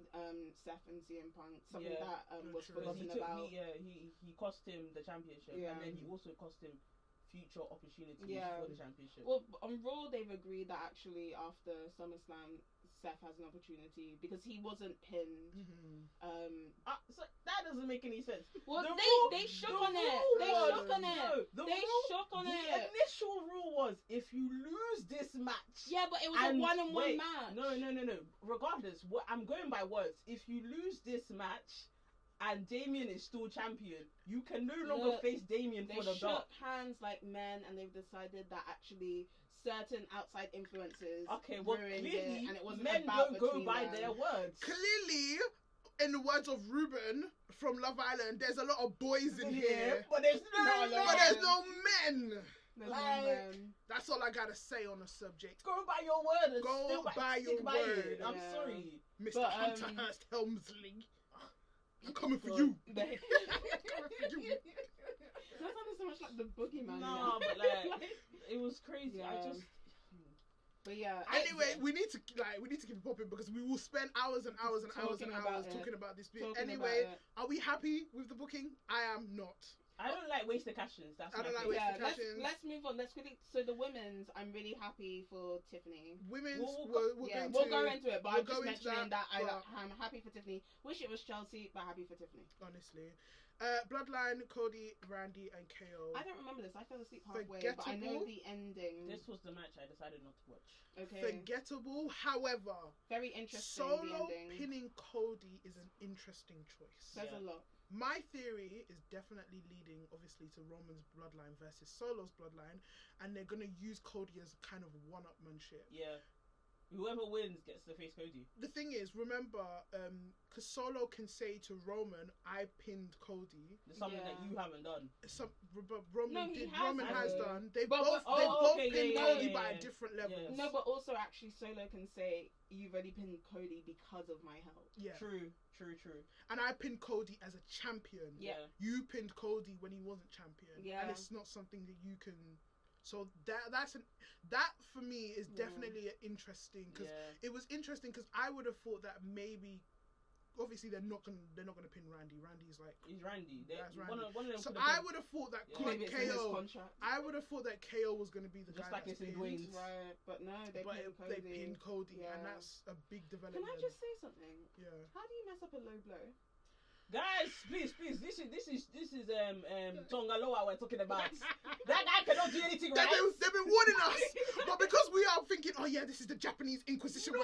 Seth and CM Punk. Something Yeah. that was True. Because forgotten about. he cost him the championship, Yeah. and then he also cost him future opportunities Yeah. for the championship. Well, on Raw they've agreed that actually after SummerSlam Seth has an opportunity because he wasn't pinned. So that doesn't make any sense. Well, The they rule- shook the on it. rule They was- shook on it. No, the They rule- shook on the it. initial rule was if you lose this match. Yeah, but it was and a one-on-one wait, match. No. Regardless, what I'm going by words. If you lose this match and Damien is still champion, you can no longer Look, face Damien They for the shook belt. hands like men, and they've decided that actually certain outside influences Okay, well ruined clearly it, and it wasn't men about don't go between by them. their words. Clearly, in the words of Ruben from Love Island, there's a lot of boys in here, but there's no Not a lot. but there's men. no men. There's Like- no men. That's all I gotta say on the subject. Go by your word and Go still by stick your by word. it. I'm Yeah. sorry. Mr. But, Hunter Hurst Helmsley, I'm coming for God. you. They- Coming for you. That sounded so much like the boogeyman. No, but like it was crazy. I Yeah. just But yeah. Anyway, we need to keep it popping because we will spend hours and hours and hours and Talking about hours it. talking about this bit. Talking Anyway, about it. are we happy with the booking? I am not. I don't like wasted cashes. That's I don't my like thing. wasted Yeah, Cash-ins. let's move on. Let's quickly. So the women's, I'm really happy for Tiffany. Women's, We'll we're Yeah, going we'll to, go into it, but we'll I'm just go into mentioning that, but I'm happy for Tiffany. Wish it was Chelsea, but happy for Tiffany. honestly. Bloodline, Cody, Randy, and KO. I don't remember this. I fell asleep halfway, but I know Forgettable? the ending. This was the match I decided not to watch. Okay. Forgettable, however, Very interesting. solo the ending. pinning Cody is an interesting choice. Says Yeah. a lot. My theory is definitely leading, obviously, to Roman's bloodline versus Solo's bloodline, and they're gonna use Cody as kind of one-upmanship. Yeah. Whoever wins gets to face Cody. The thing is, remember, because Solo can say to Roman, "I pinned Cody." It's something that you haven't done. Roman has done. They but, both pinned Cody by a different level. Yes. No, but also actually Solo can say, "You've already pinned Cody because of my help." Yeah. True. And I pinned Cody as a champion. Yeah. You pinned Cody when he wasn't champion. Yeah. And it's not something that you can. So that for me is definitely interesting, because it was interesting, because I would have thought that maybe, obviously they're not gonna pin Randy. Randy's like, he's Randy. That's Randy. One of them. So I would have thought that KO. Contract. I would have thought that KO was gonna be the Just guy like that's it's in pinned. Dwayne's. Right, but no, they pinned Cody. And that's a big development. Can I just say something? Yeah. How do you mess up a low blow? Guys, please, this is Tongaloa we're talking about. That guy cannot do anything right. They've been warning us, but because we are thinking, oh yeah, this is the Japanese Inquisition. No.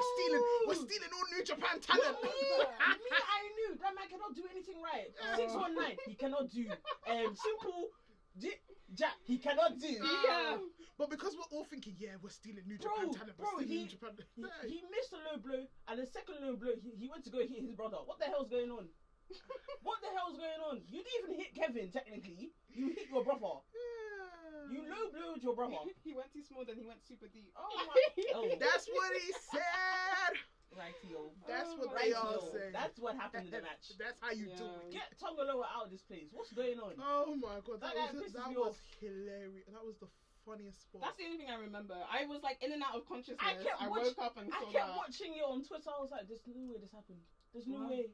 We're stealing all New Japan talent. I knew that man cannot do anything right. 619, he cannot do. Simple Jack, he cannot do. Yeah. But because we're all thinking, yeah, we're stealing New Japan talent. New Japan. He missed a low blow, and the second low blow, he went to go hit his brother. What the hell's going on? What the hell's going on? You didn't even hit Kevin, technically. You hit your brother. You low blowed your brother. He went too small, then he went super deep. Oh my. That's what he said. Rightio. That's what they all say. That's what happened in the match. That's how you do it. Get Tongaloa out of this place. What's going on? Oh my god, that was off. hilarious. That was the funniest spot. That's the only thing I remember. I was like in and out of consciousness. I woke up and saw I kept watching it on Twitter. I was like, there's no way this happened. There's no way.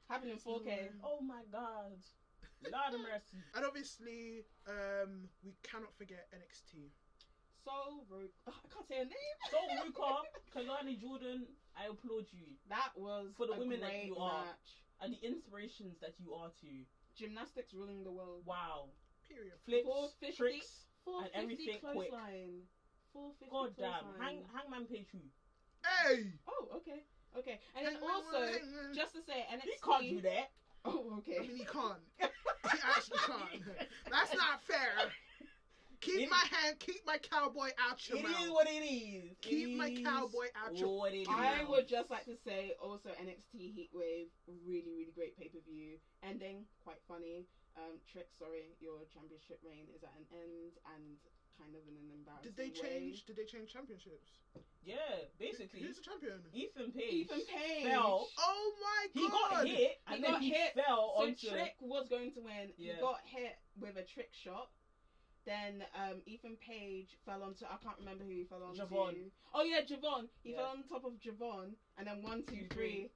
Happened in 4K. Oh my god. Lord of mercy. And obviously, we cannot forget NXT. I can't say her name. Sol Ruka, Kalani Jordan, I applaud you. That was for the women that you are match. And the inspirations that you are to. Gymnastics ruling the world. Wow. Period. Flips, tricks, 450 and everything quick. 450 God damn. Hangman Page who? Hey! Oh, okay. Okay. And then also, just to say, NXT... He can't do that. Oh, okay. I mean, he can't. He actually can't. That's not fair. Keep my cowboy out your mouth. It is what it is. Keep my cowboy out your mouth. I would just like to say, also, NXT Heatwave, really, really great pay-per-view. Ending, quite funny. Trick, sorry, your championship reign is at an end, and kind of in an embarrassing Did they change championships? Yeah, basically. Who's the champion? Ethan Page. Fell. Oh my god! He got hit, and then he fell so onto... Trick was going to win. Yeah. He got hit with a trick shot. Then Ethan Page fell onto... I can't remember who he fell onto. Javon. Oh yeah, Javon. He fell on top of Javon, and then 1, 2, 3.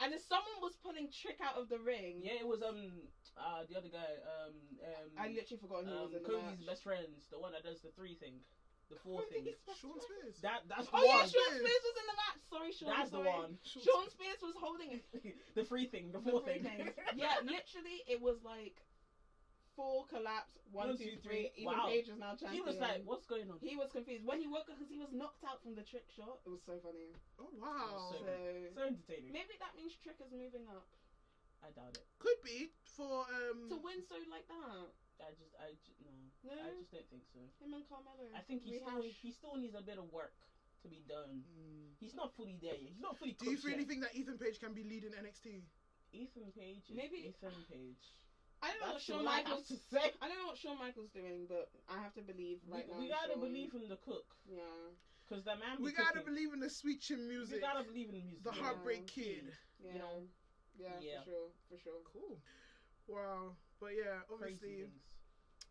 And then someone was pulling Trick out of the ring. Yeah, it was the other guy. I literally forgot who was in the Cody's match. best friends, the one that does the 3 thing, the 4 thing. Sean Spears. That's the Oh one. yeah, Sean Spears was in the match. Sorry, Sean. That's the one. Sean Spears was holding it. The 3 thing, the 4 thing. Yeah, literally, it was like 4 collapse, 1, 2, 3. Ethan Page is now champion. He was like, "What's going on?" He was confused when he woke up because he was knocked out from the Trick shot. It was so funny. Oh wow! So entertaining. Maybe that means Trick is moving up. I doubt it. Could be for to win so like that. I just no. I just don't think so. Him and Carmelo. I think he still needs a bit of work to be done. He's not fully there yet. He's not fully. Do you really think that Ethan Page can be leading NXT? Ethan Page. Maybe Ethan Page. I don't know what Shawn Michaels to say. I don't know what Shawn Michaels doing, but I have to believe now. We gotta believe in the cook. Yeah. Because that man. We gotta believe in the sweet chin music. We gotta believe in the music. The Heartbreak Kid. Yeah. You know. Yeah, for sure. Cool. Wow. But yeah, obviously.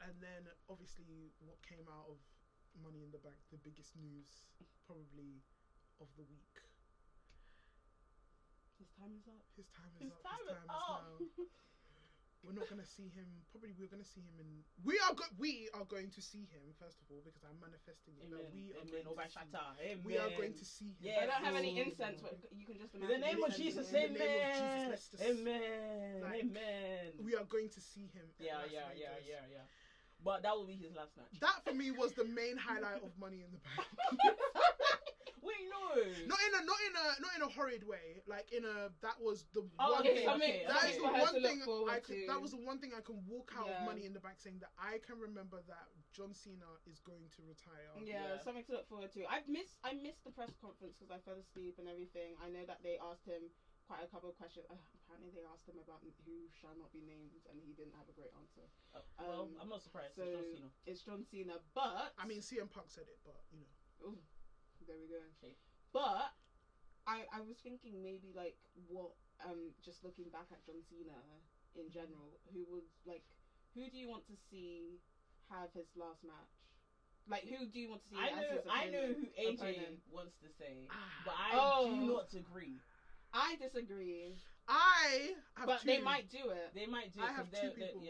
And then obviously, what came out of Money in the Bank, the biggest news probably of the week. His time is up. His time is now. We're not gonna see him. Probably we're gonna see him in. We are going to see him first of all because I'm manifesting it. Amen. We are going to see him. Yeah, I don't have any incense, but you can just. In the name of Jesus, amen. Amen. Amen. We are going to see him. Yeah. But that will be his last match. That for me was the main highlight of Money in the Bank. Wait, no. Not in a horrid way. Like that was the Oh, one okay, thing. okay. That is the one thing that was was the one thing I can walk out of Money in the Bank saying that I can remember that John Cena is going to retire. Yeah, something to look forward to. I missed the press conference because I fell asleep and everything. I know that they asked him quite a couple of questions. Apparently, they asked him about who shall not be named, and he didn't have a great answer. Well, I'm not surprised. So it's John Cena. But I mean, CM Punk said it, but you know. Ooh, there we go. Okay. But I was thinking maybe like what just looking back at John Cena in general, who do you want to see have his last match? Like, who do you want to see? I know who AJ wants to say, but I do not agree. I disagree. But they might do it. They might do it. I have two people.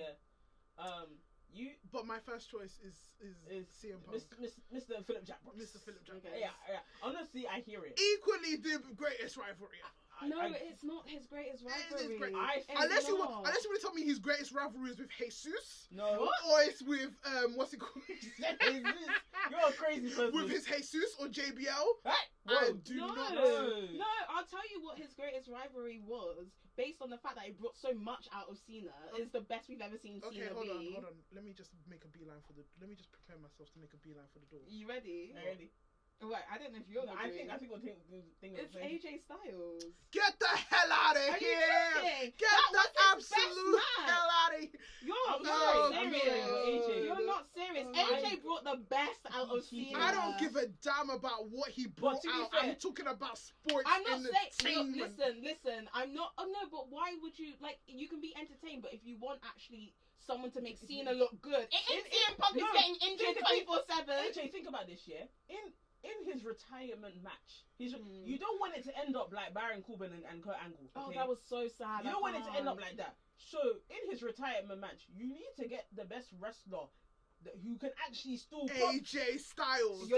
You. But my first choice is CM Punk. Mr. Philip Jackbox. Mr. Philip Jackbox. Okay. Yeah. Honestly, I hear it. Equally the greatest rivalry ever. It's not his greatest rivalry. Unless you want to tell me his greatest rivalry is with Jesus. No. Or it's with what's it called? You're a crazy person. With his Jesus or JBL. I do not. No, I'll tell you what his greatest rivalry was, based on the fact that he brought so much out of Cena. Is the best we've ever seen Cena be. Hold on. Let me just prepare myself to make a beeline for the door. You ready? I'm ready. Wait, I don't know if you're. I think we'll think it's AJ Styles. Get the hell out of Are here! You Get the absolute hell out of here! You're not serious. AJ brought the best out of Cena. I don't give a damn about what he brought out. I'm talking about sports. I'm not saying. Entertainment. Listen. I'm not. Oh no, but why would you like? You can be entertained, but if you want actually someone to make Cena look good, CM Punk is getting injured 24/7. AJ, think about this, yeah. In his retirement match, you don't want it to end up like Baron Corbin and Kurt Angle. Okay? Oh, that was so sad. You don't want it to end up like that. So in his retirement match, you need to get the best wrestler who can actually still AJ Styles.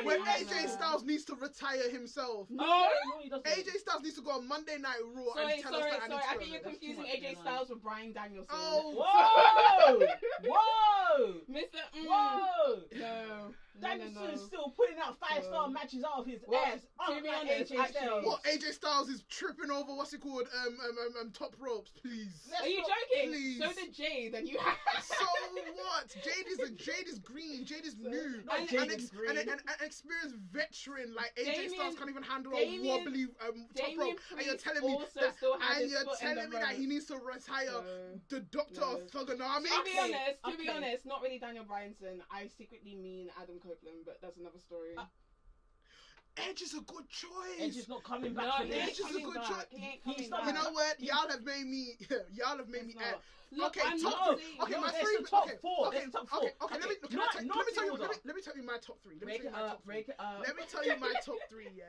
When AJ Styles needs to retire himself. No, he doesn't. AJ Styles needs to go on Monday Night Raw and tell us that I think you're confusing AJ Styles with Bryan Danielson. Oh, whoa, Mr. Whoa, no. Danielson's still putting out 5-star matches out of his ass. To be honest, AJ Styles. What, AJ Styles is tripping over what's it called? Top ropes, please. Are you joking? Please. So did Jade, and you have. So what? Jade is green. Jade is new. An experienced veteran like AJ Styles can't even handle a wobbly top rope. And you're telling me that he needs to retire the Doctor of Thugonomics? To be honest, not really Daniel Bryanson. I secretly mean Adam Copeland, but that's another story. Edge is a good choice. Edge is not coming back. Edge is a good choice. You know what? Y'all have made me. Look, okay, my three. Top four. Okay. Let me tell you my top three. Break it up. Let me tell you my top three. Yeah.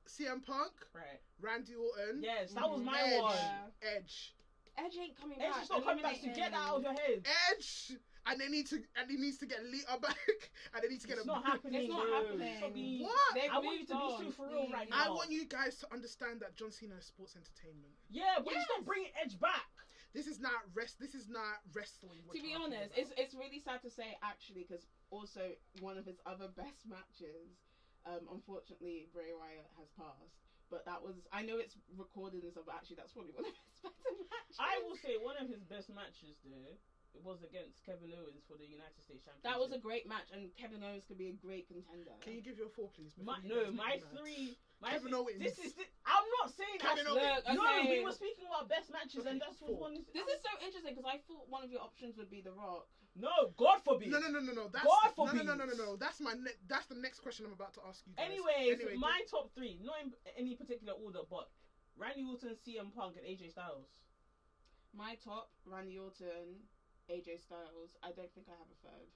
CM Punk. Right. Randy Orton. Yes, that was my one. Edge ain't coming back. Edge is not coming back. So get that out of your head. Edge. And he needs to get Lita back, and they need to get It's not happening. What? I want you to be true for real right now. I want you guys to understand that John Cena is sports entertainment. Yeah, but he's not bringing Edge back. This is not wrestling. To be honest, it's really sad to say actually, because also one of his other best matches, unfortunately Bray Wyatt has passed. But I know it's recorded and stuff, but actually that's probably one of his better matches. I will say one of his best matches though. It was against Kevin Owens for the United States Championship. That was a great match, and Kevin Owens could be a great contender. Can you give your four, please? My three. Kevin Owens. I'm not saying Kevin Owens. No, we were speaking about best matches, and that's what one is. This is so interesting because I thought one of your options would be The Rock. No, God forbid. No. God forbid. No. That's the next question I'm about to ask you guys. Anyway, my top three, not in any particular order, but Randy Orton, CM Punk, and AJ Styles. My top: Randy Orton, AJ Styles. I don't think I have a third.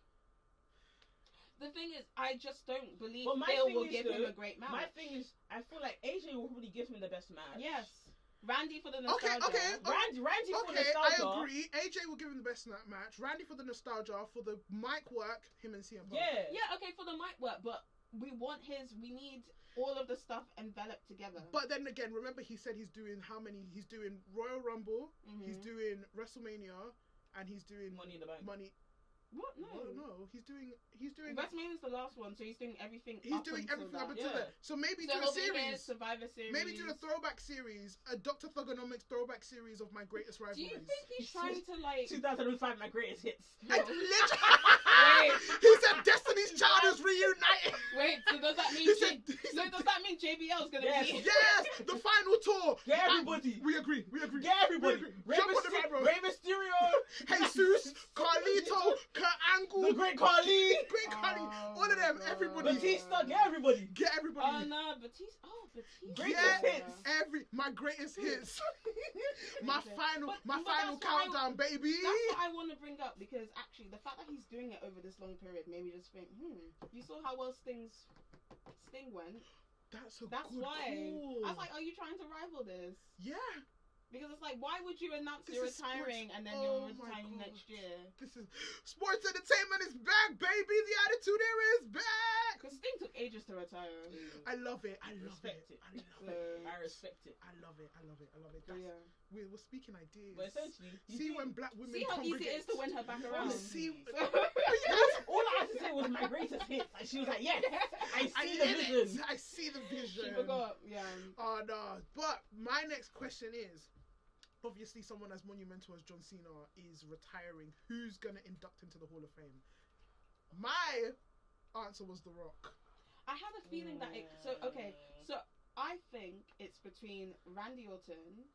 The thing is, I just don't believe Phil will give him a great match. My thing is, I feel like AJ will probably give him the best match. Yes. Randy for the nostalgia. Randy for the nostalgia. I agree. AJ will give him the best match. Randy for the nostalgia. For the mic work, him and CM Punk. Yeah, okay, for the mic work, but we need all of the stuff enveloped together. But then again, remember he said he's doing Royal Rumble, he's doing WrestleMania, and he's doing Money in the Bank. What? No. Well, no, he's doing. WrestleMania's the last one, so he's doing everything. He's doing everything up until that. So maybe do a series. Survivor series. Maybe do a throwback series, a Dr. Thugonomics throwback series of my greatest rivalries. Do you think he's trying to like 2005 my greatest hits? Wait. He said Destiny's Child is reunited. Wait, so does that mean does that mean JBL's gonna be? Yes, the final tour. Get everybody. We agree. Get everybody. Jump on the right, bro. Rey Mysterio. Jesus, Carlito, Kurt Angle, the Great Khali. All of them, everybody. Batista, get everybody. Get everybody. Oh no, Batista. Greatest hits. My greatest hits. my final that's countdown, baby. That's what I want to bring up, because actually the fact that he's doing it over this long period made me just think, you saw how well Sting went. That's why. call. I was like, are you trying to rival this? Yeah. Because it's like, why would you announce you're retiring and then you're retiring next year? This is sports entertainment is back, baby. The Attitude Era is back. Because Sting took ages to retire. I love it. I respect it. I love it. I respect it. I love it. Yeah. We're speaking ideas. But essentially, see when black women see how easy it is to win her back around. All I had to say was my greatest hits, and she was like, "Yes, I see the vision." I see the vision. She forgot. Yeah. Oh no! But my next question is, obviously, someone as monumental as John Cena is retiring. Who's gonna induct him to the Hall of Fame? My answer was The Rock. I had a feeling that so I think it's between Randy Orton.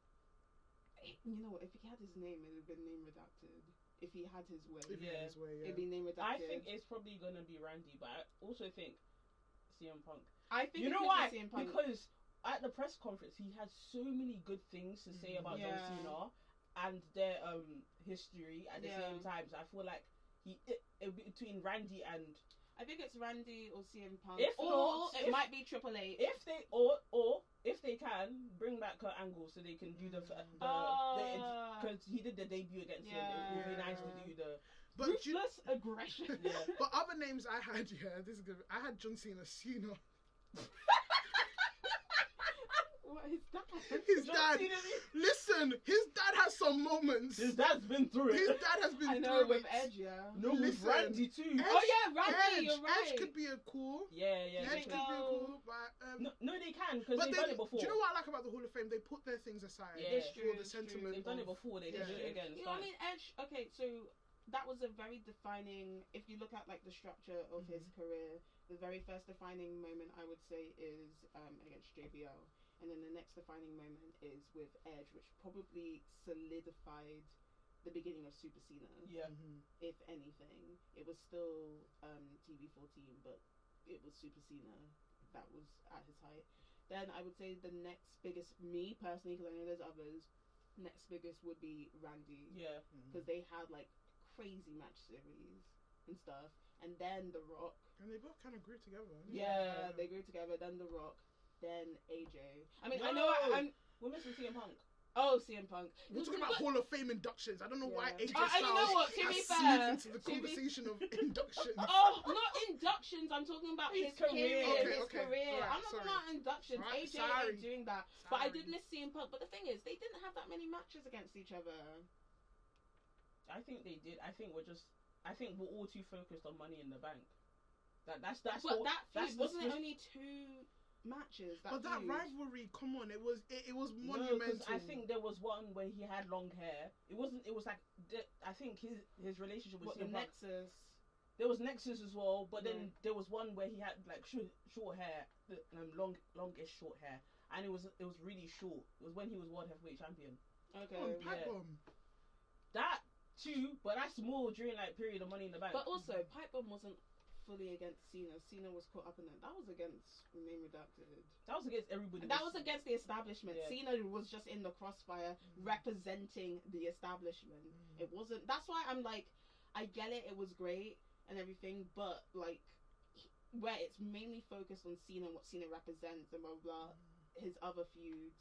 You know what? If he had his name, it would have been name redacted. If he had his way, it'd be name redacted. I think it's probably gonna be Randy, but I also think CM Punk. I think you know why? CM Punk. Because at the press conference, he had so many good things to say about John Cena and their history at the same time. So I feel like it between Randy and. I think it's Randy or CM Punk. It might be Triple H. If they if they can bring back Kurt Angle so they can do because he did the debut against him. It would be nice to do the ruthless aggression. But other names I had, this is good. I had John Cena. What is that? His dad. Listen, his dad has some moments. His dad's been through it. His dad has been through with Edge, yeah. No, with Randy too. Randy, you're right. Edge could be a cool. Yeah. Edge could be a cool, but no, they can because they've done it before. Do you know what I like about the Hall of Fame? They put their things aside for the sentiment. They've done it before. They can do it again. You know what I mean? Edge. Okay, so that was a very defining. If you look at like the structure of his career, the very first defining moment I would say is against JBL. And then the next defining moment is with Edge, which probably solidified the beginning of Super Cena. Yeah. If anything, it was still TV14, but it was Super Cena that was at his height. Then I would say the next biggest, me personally, because I know there's others, next biggest would be Randy. Yeah. Because they had like crazy match series and stuff. And then The Rock. And they both kind of grew together. Yeah, they grew together. Then The Rock. Then AJ. I mean, we're missing CM Punk. Oh, CM Punk. We're talking about Hall of Fame inductions. I don't know why AJ Styles you know what? To be fair, into the conversation of inductions. Oh, not inductions. I'm talking about his career. His career. Right, I'm not talking about inductions. Right, AJ ain't doing that. But I did miss CM Punk. But the thing is, they didn't have that many matches against each other. I think they did. I think we're all too focused on Money in the Bank. Wasn't it only 2 matches? But that rivalry, come on, it was monumental. I think there was one where he had long hair. It was like I think his relationship with the Nexus. There was Nexus as well, but then there was one where he had like short hair, longish short hair, and it was really short. It was when he was World Heavyweight Champion. Okay. That too, but that's more during like period of Money in the Bank. But also, Pipe Bomb wasn't fully against Cena. Cena was caught up in that. That was against Name Redacted. That was against everybody. That was against the establishment. Yeah. Cena was just in the crossfire representing the establishment. It wasn't. That's why I'm like, I get it. It was great and everything, but like, where it's mainly focused on Cena, what Cena represents, and blah blah. His other feuds,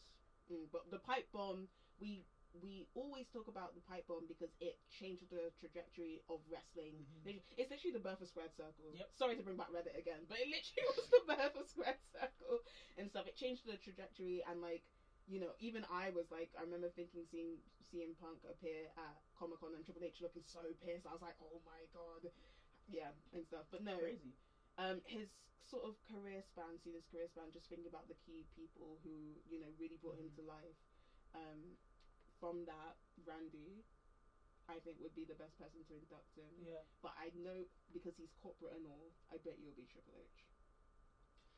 but the Pipe Bomb, we always talk about the Pipe Bomb because it changed the trajectory of wrestling. It's literally the birth of Squared Circle. Yep. Sorry to bring back Reddit again, but it literally was the birth of Squared Circle and stuff. It changed the trajectory, and like you know, even I was like, I remember thinking seeing CM Punk appear at Comic-Con and Triple H looking so pissed. I was like, oh my god, yeah, and stuff. But no, Crazy. His sort of career span, just thinking about the key people who, you know, really brought him to life. From that, Randy, I think would be the best person to induct him. Yeah. But I know, because he's corporate and all, I bet you'll be Triple H.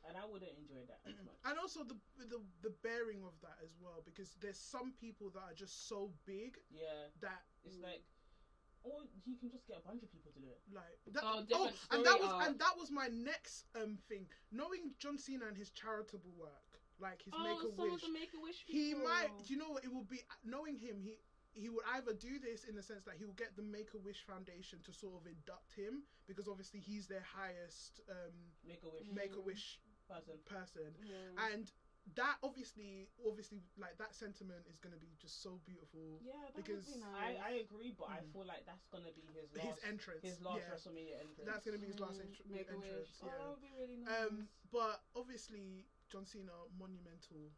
And I wouldn't enjoy that as much. And also the bearing of that as well, because there's some people that are just so big. Yeah. That it's like, or he can just get a bunch of people to do it. Like that. And that was my next thing. Knowing John Cena and his charitable work, like his Make-A-Wish. The Make-A-Wish people. He might. You know what? It will be knowing him. He would either do this in the sense that he will get the Make-A-Wish Foundation to sort of induct him, because obviously he's their highest Make-A-Wish person. Yeah. And that obviously like that sentiment is going to be just so beautiful. Yeah, that because would be nice. I agree, but I feel like that's going to be his entrance. His last WrestleMania entrance. That's going to be his last entrance. Oh, that would be really nice. But obviously John Cena, monumental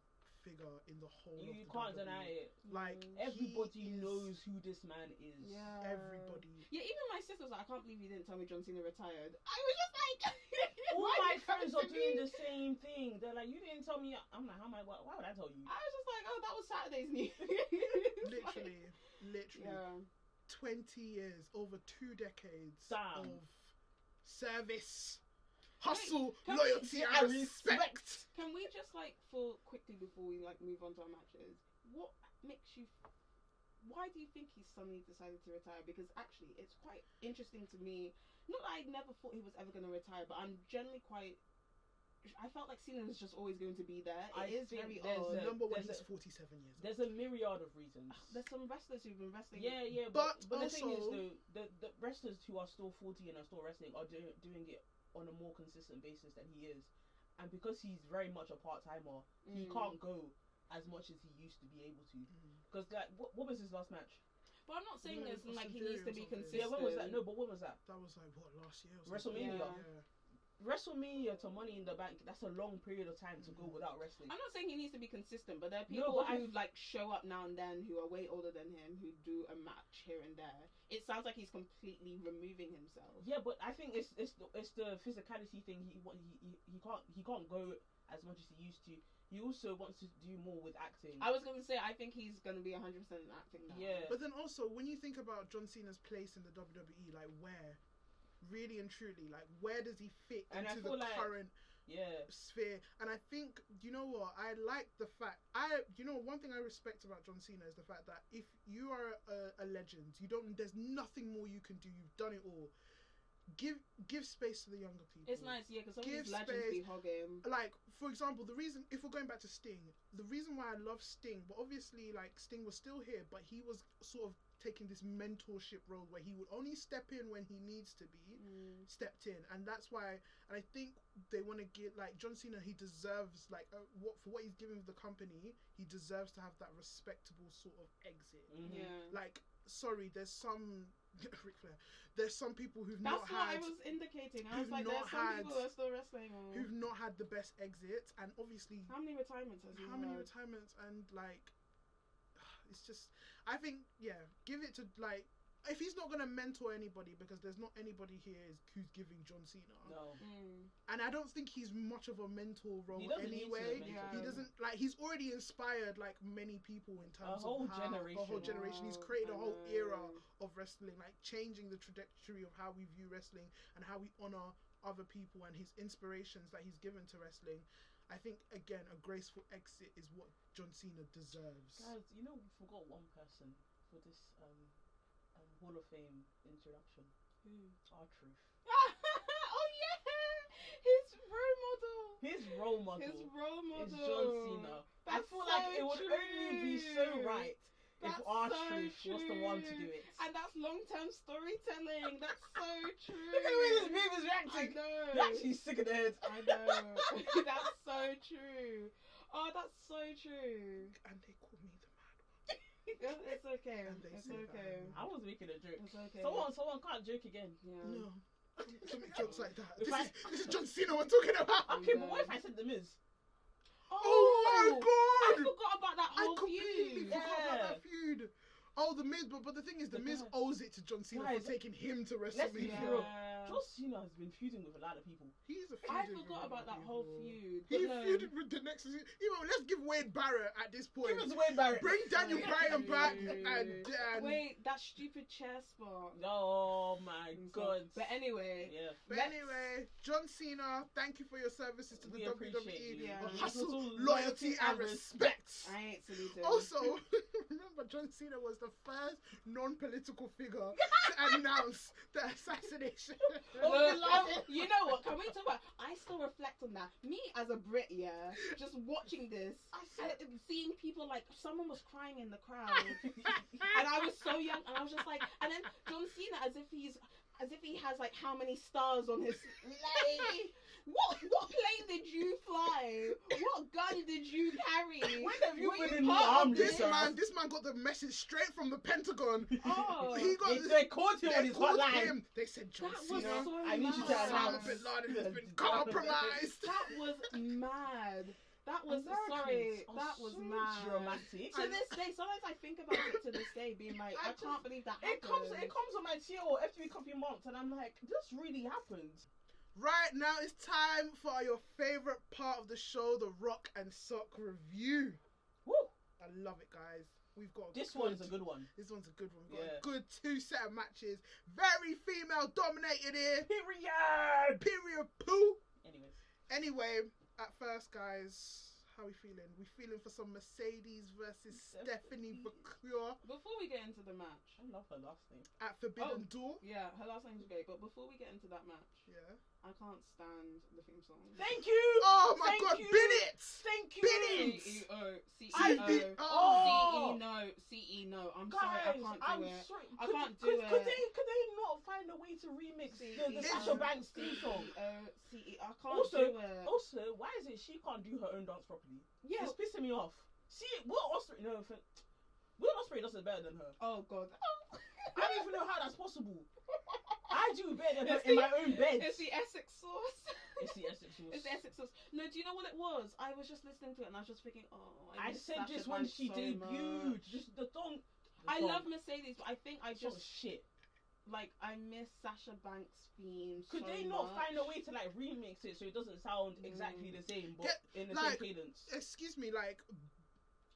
figure in the whole. You can't deny it. Like everybody knows who this man is. Yeah. Everybody. Yeah, even my sister was like, I can't believe you didn't tell me John Cena retired. I was just like, all my friends are doing the same thing. They're like, you didn't tell me. I'm like, why would I tell you? I was just like, oh, that was Saturday's news. literally. Yeah. 20 years, over 2 decades Damn. of service, hustle, loyalty, and respect. Can we just quickly before we move on to our matches, what makes you? Why do you think he suddenly decided to retire? Because actually, it's quite interesting to me. Not that I never thought he was ever going to retire, but I'm generally I felt like Cena was just always going to be there. It is very odd. Number one, he's 47 years old. There's a myriad of reasons. There's some wrestlers who've been wrestling. Yeah, but the thing is, though, the wrestlers who are still 40 and are still wrestling are doing it on a more consistent basis than he is. And because he's very much a part-timer, he can't go as much as he used to be able to. Because, what was his last match? But I'm not saying this like he needs to be consistent. Yeah, when was that? No, but when was that? That was like, last year? WrestleMania. Yeah. WrestleMania to Money in the Bank, that's a long period of time to go without wrestling. I'm not saying he needs to be consistent, but there are people who show up now and then who are way older than him who do a match here and there. It sounds like he's completely removing himself. Yeah, but I think it's the physicality thing. He can't go as much as he used to. He also wants to do more with acting. I was going to say, I think he's going to be 100% in acting now. Yeah. But then also, when you think about John Cena's place in the WWE, like where? Really and truly, like where does he fit into the current sphere? And I think, you know what, I like the fact, one thing I respect about John Cena is the fact that if you are a legend, there's nothing more you can do. You've done it all. Give space to the younger people. It's nice, yeah, because some of these legends be hogging. Like, for example, if we're going back to Sting, the reason why I love Sting, but obviously, like, Sting was still here, but he was sort of taking this mentorship role where he would only step in when he needs to be stepped in, and that's why. And I think they want to get, like, John Cena. He deserves, like, for what he's giving the company, he deserves to have that respectable sort of exit. Yeah. Like, sorry, there's some. Ric Flair. There's some people who've That's not had. That's what I was indicating. I was like, there's some people who are still wrestling. Who've not had the best exits, and obviously. How many retirements has he had? How many retirements, and like, it's just. I think give it to like. If he's not gonna mentor anybody, because there's not anybody here who's giving John Cena. No. And I don't think he's much of a mentor role anyway. He doesn't like. He's already inspired like many people in terms of a whole generation. He's created a whole era of wrestling, like changing the trajectory of how we view wrestling and how we honor other people, and his inspirations that he's given to wrestling. I think again, a graceful exit is what John Cena deserves. Guys, we forgot one person for this Hall of Fame introduction. R-Truth. Oh yeah, his role model. His role model is John Cena. I feel like it would only be so right if R-Truth was the one to do it. And that's long-term storytelling. That's so true. Look at the way this baby's reacting. I know. You're actually sick of the head. I know. That's so true. Oh, that's so true. And they call me the mad one. It's okay. It's okay. I was making a joke. It's okay. Someone can't joke again. Yeah. No. Don't make jokes like that. This is John Cena we're talking about. Okay, but what if I said The Miz? Oh my god! I forgot about that whole I completely feud. forgot about that feud. Oh, the Miz, but the thing is, the Miz owes it to John Cena for taking him to Let's be WrestleMania. real. John Cena has been feuding with a lot of people. He's a I feuding forgot with about that people. whole feud. He But no. feuded with the next. Let's give Wade Barrett at this point. Give us Wade Barrett. Bring Daniel Bryan back Dude. and Wait, that stupid chair spot. Oh my god. But anyway, Yeah. But anyway, John Cena, thank you for your services to the We WWE. appreciate you. Yeah. Hustle, loyalty, and respect. I ain't saluted. Also, remember John Cena was the first non-political figure to announce the assassination. You know what? Can we talk about? I still reflect on that. Me as a Brit, yeah, just watching this, seeing people like someone was crying in the crowd, and I was so young, and I was just like, and then John Cena as if he has like how many stars on his like. What plane did you fly? What gun did you carry? When have you been in the part of army, This sir? man got the message straight from the Pentagon. Oh, They caught him on his called hotline. him. They said, John that was Cena, so I need you to mad. announce. Osama bin Laden has been compromised. That was mad. That was Americans that are was so mad. dramatic. To this day, sometimes I think about it to this day, being like, I can't believe that It happened. comes on my TL every couple of months, and I'm like, this really happened. Right now, it's time for your favorite part of the show, the Rock and Sock review. Woo! I love it, guys. We've got This one's a good one. This one's a good one. We've got Yeah. a good 2 set of matches. Very female dominated here. Period. Period. Poo. Anyways, Anyway, at first, guys, how we feeling? We feeling for some Mercedes versus Stephanie Vaquer Before we get into the match, I love her last name. at Forbidden Door. yeah, her last name's great, but before we get into that match, Yeah. I can't stand the theme song. Thank you. Oh my Thank God, you. bin it! Thank you. Bin it! CEO, Oh. CE no. I'm sorry, I Guys, can't I'm do it. sorry. I Could- can't do could, it. Could they not find a way to remix the Sasha Banks theme song? CE, I can't Also, do it. Also, why is it she can't do her own dance properly? Yeah. It's pissing me off. See, Will Ospreay does it better than her. Oh God. I don't even know how that's possible. I do better than her in my own bed. It's the Essex sauce. It's the Essex sauce. It's the Essex sauce. No, do you know what it was? I was just listening to it and I was just thinking, oh, I miss said Sasha this when Banks she so debuted. much. Just the song. I love Mercedes, but I think I Just just shit. like I miss Sasha Banks' theme. Could so they not much. find a way to like remix it so it doesn't sound exactly the same, but in the like, same cadence? Excuse me, like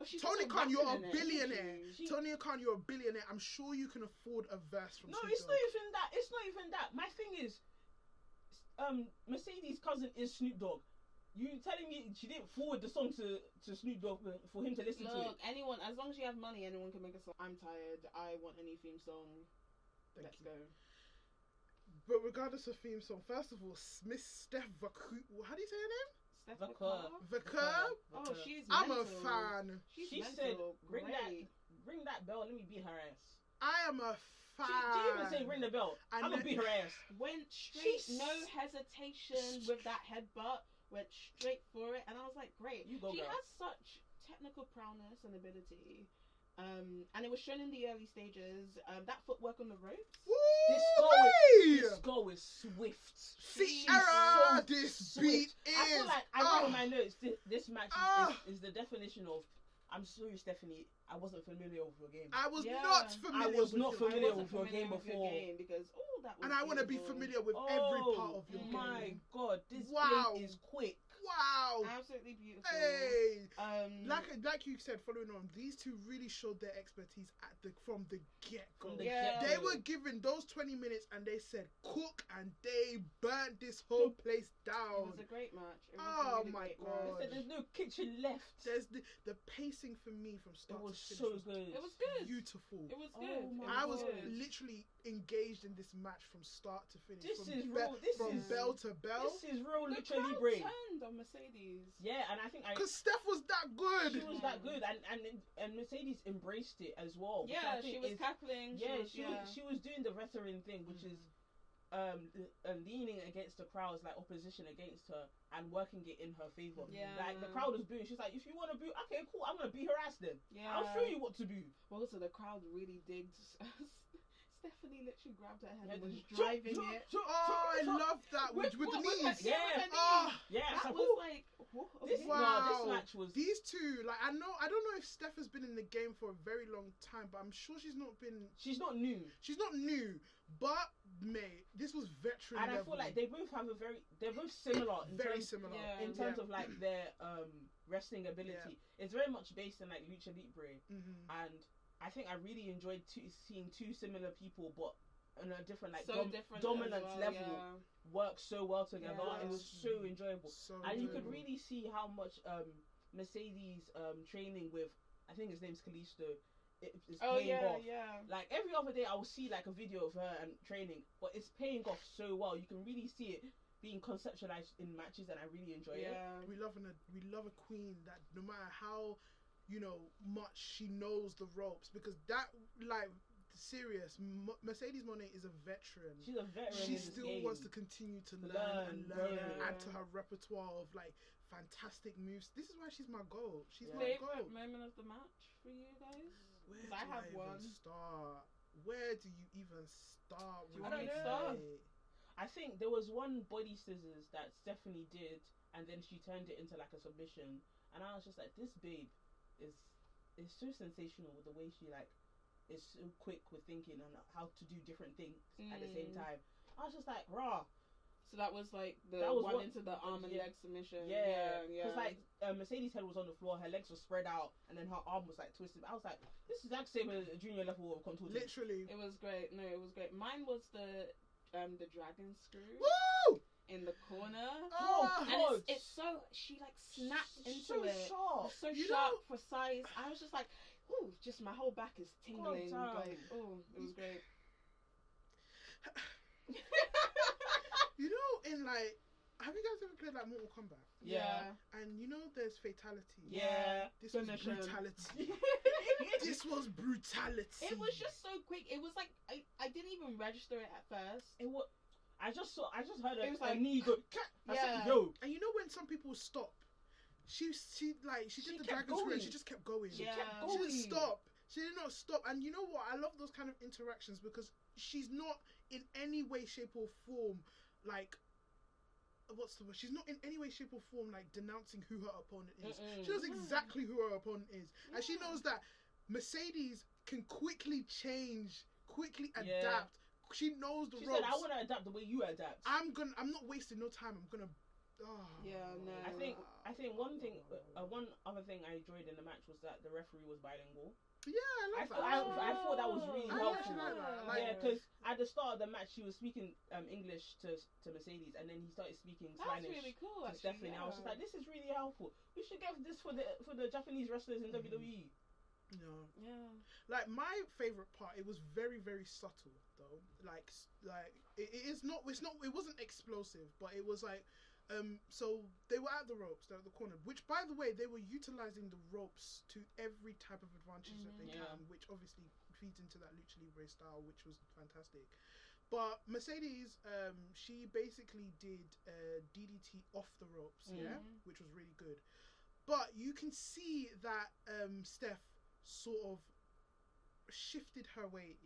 Oh, she's Tony also Khan, you're a rapping in it, isn't billionaire. she? Tony Khan, you're a billionaire. I'm sure you can afford a verse from No, Snoop it's Dogg. not even that. It's not even that. My thing is, Mercedes' cousin is Snoop Dogg. You telling me she didn't forward the song to Snoop Dogg for him to listen to it? Look, anyone, as long as you have money, anyone can make a song. I'm tired. I want a new theme song. Thank Let's you. go. But regardless of theme song, first of all, Miss Steph Vaquer, how do you say her name? Steph Vaquer. Vaquer? Oh, she's I'm a mental. fan. She's She mental. said, "Ring Great. that bell. Let me beat her ass." I am a fan. She didn't even say ring the bell. And I'm gonna then- beat her ass. Went straight, She's- no hesitation with that headbutt. Went straight for it, and I was like, great. You go, She girl. has such technical prowess and ability. And it was shown in the early stages. That footwork on the ropes. Woo! This girl is swift. Sierra, so this swift. beat I feel is. like I wrote in my notes. This match Ah. is the definition of. I'm sorry, Stephanie. I wasn't familiar with your game. I was Yeah. not familiar. I was with not your familiar game. with your game before. Because that was And I want to be beautiful. familiar with every part of your my game. god, this Wow. game is quick. Wow. Absolutely beautiful. Hey. Like, Like you said, following on, these two really showed their expertise from the get-go. From the Yeah. get-go. They were given those 20 minutes and they said cook, and they burnt this whole place it down. was a great match. It was Oh a really my great God. They match. said there's no kitchen left. There's the pacing for me from It start was to finish so was good. It was good. beautiful. It was Oh good. my It I was good. literally engaged in this match from start to finish. This from is real. This from is bell to bell. This is real, The literally crowd brave. turned on Mercedes. Yeah, and I think Because Steph was that good. she was that good, and Mercedes embraced it as well. which I Yeah, think she was is- cackling. Yeah, she she was doing the veteran thing, which is leaning against the crowd's like opposition against her and working it in her favor. Yeah. Like the crowd was booing. She's like, if you want to boo, okay, cool. I'm gonna beat her ass then. Yeah. I'll show you what to do. Well, also the crowd really digged Stephanie literally grabbed her head and was driving it. I love that with the knees. Yeah. That was like, this match was. These two, like, I don't know if Steph has been in the game for a very long time, but I'm sure she's not new. She's not new, but mate, this was veteran. And level. I feel like they're both similar. In terms of like their wrestling ability. Yeah. It's very much based on like Lucha Libre, and I think I really enjoyed seeing two similar people, but on a different dominance level work so well together. It was so enjoyable, and you could really see how much Mercedes training with, I think his name's Kalisto, is paying off. Like every other day I will see like a video of her and training, but it's paying off so well. You can really see it being conceptualized in matches, and I really enjoy it. We love a queen that no matter how much she knows the ropes, because that serious Mercedes Moné is a veteran. She's a veteran. She still wants to continue to learn and add to her repertoire of like fantastic moves. This is why she's my goal. She's my goal. Favorite moment of the match for you guys? Where do I even start? Where do you even start? Do you want me to start? I think there was one body scissors that Stephanie did, and then she turned it into like a submission, and I was just like, this babe is so sensational with the way she like is so quick with thinking and how to do different things at the same time. I was just like, rah. So that was like into the arm and leg submission. Yeah. Because like Mercedes' head was on the floor, her legs were spread out, and then her arm was like twisted. I was like, this is like same as a junior level of contorting. Literally. It was great. No, it was great. Mine was the dragon screw. Woo! In the corner. And it's so, she like snapped into it. Sharp. So sharp, precise. I was just like, ooh, just my whole back is tingling. Like, oh, it was great. In like, have you guys ever played like Mortal Kombat? Yeah. And there's fatality. Yeah. This was brutality. This was brutality. It was just so quick. It was like I didn't even register it at first. I just heard a knee go. I said, yo. And when some people stop, she did the dragon screw and she just kept going. She kept She going. didn't stop. She did not stop. And you know what? I love those kind of interactions because she's not in any way, shape or form like, what's the word? She's not in any way, shape or form like denouncing who her opponent is. She knows exactly who her opponent is. And she knows that Mercedes can quickly change, quickly adapt. She knows the ropes. She said, I want to adapt the way you adapt. I'm not wasting no time. I'm gonna. No. I think one other thing I enjoyed in the match was that the referee was bilingual. Yeah, I thought that was really helpful. Like because at the start of the match, she was speaking English to Mercedes, and then he started speaking Spanish really cool, to Stephanie. I was just like, this is really helpful. We should get this for the Japanese wrestlers in WWE. No. Yeah. Like my favorite part, it was very, very subtle though. Like it wasn't explosive, but it was like. So they were at the ropes, they were at the corner, which by the way, they were utilizing the ropes to every type of advantage that they can, which obviously feeds into that Lucha Libre style, which was fantastic. But Mercedes, she basically did DDT off the ropes, which was really good. But you can see that Steph sort of shifted her weight,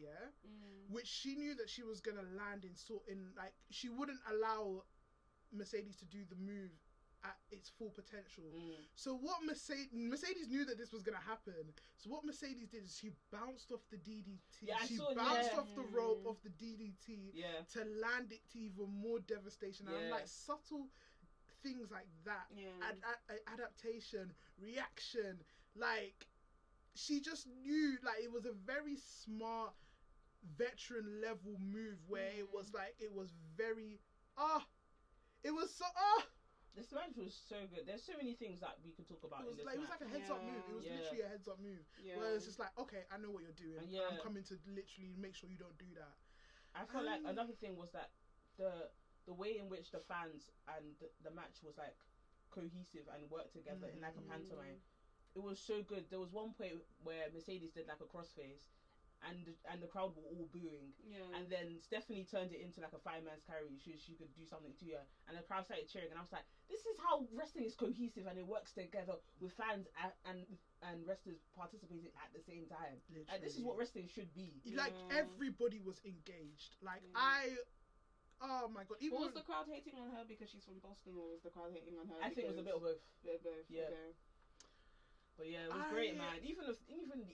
which she knew that she was gonna land in like she wouldn't allow Mercedes to do the move at its full potential. So what Mercedes knew that this was gonna happen. So what Mercedes did is she bounced off the DDT. She bounced off the rope of the DDT to land it to even more devastation. And like subtle things like that, adaptation, reaction, like she just knew like it was a very smart veteran level move where it was very it was so This match was so good. There's so many things that we could talk about in this match. It was like a heads up move. It was literally a heads up move. Where it's just like, okay, I know what you're doing. I'm coming to literally make sure you don't do that. I felt like another thing was that the way in which the fans and the match was like cohesive and worked together in like a pantomime. It was so good. There was one point where Mercedes did like a crossface, and the crowd were all booing. Yeah. And then Stephanie turned it into like a 5-man's carry. She could do something to her, and the crowd started cheering. And I was like, this is how wrestling is cohesive and it works together with fans and wrestlers participating at the same time. Like, this is what wrestling should be. Like everybody was engaged. Like oh my god. Even was the crowd hating on her because she's from Boston, or was the crowd hating on her? I think it was a bit of both. Yeah. Okay. But yeah, it was great, man. Even the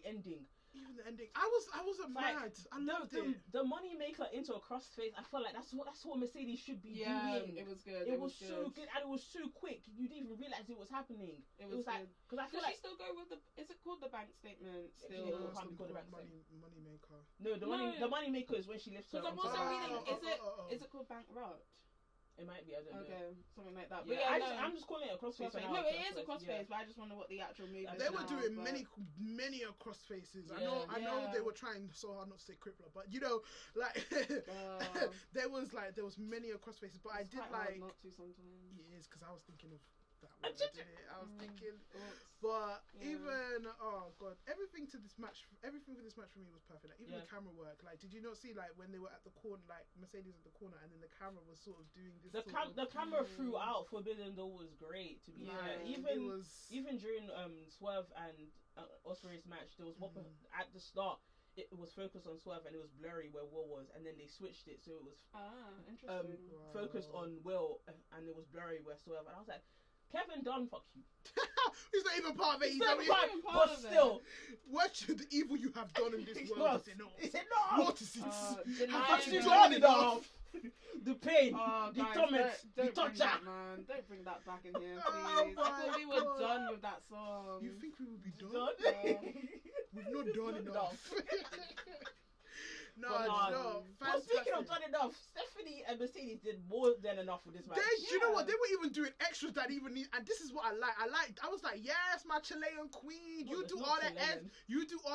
ending. Even the ending, I wasn't mad. I loved it. The money maker into a crossface. I felt like that's what Mercedes should be doing. It was good. It was so good, and it was so quick. You didn't even realize it was happening. It was like, because I feel like she still go with the. Is it called the bank statement? Still, it can't be called the bank money maker. No, the money maker is when she lifts her. Because I'm also reading. Is it called bankrupt? It might be, I don't know. Okay, something like that. Yeah, I'm just calling it a crossface. No, it is a crossface, but I just wonder what the actual movie is. They were doing many crossfaces. Yeah. I know they were trying so hard not to say crippler, but you know, like there was many crossfaces. But I did like not to sometimes. It is because I was thinking of that. I was thinking, but even everything for this match for me was perfect. Like even the camera work. Like, did you not see like when they were at the corner, like Mercedes at the corner, and then the camera was sort of doing this. The camera throughout Forbidden Door was great. To be fair, even during Swerve and Osprey's match, there was one at the start. It was focused on Swerve and it was blurry where Will was, and then they switched it so it was interesting. Focused on Will and it was blurry where Swerve. And I was like, Kevin Dunn, fuck you. He's not even part of it. But still, what should the evil you have done in this world is enough? Is enough? What is it? Have you done enough? The pain, the torment, the torture. Man, don't bring that back in here, please. I thought we were done with that song. You think we would be done? We've not done enough. No. But speaking of done enough, Stephanie and Mercedes did more than enough with this match. You know what? They were even doing extras that even need, and this is what I like. I was like, yes, my Chilean queen. You do all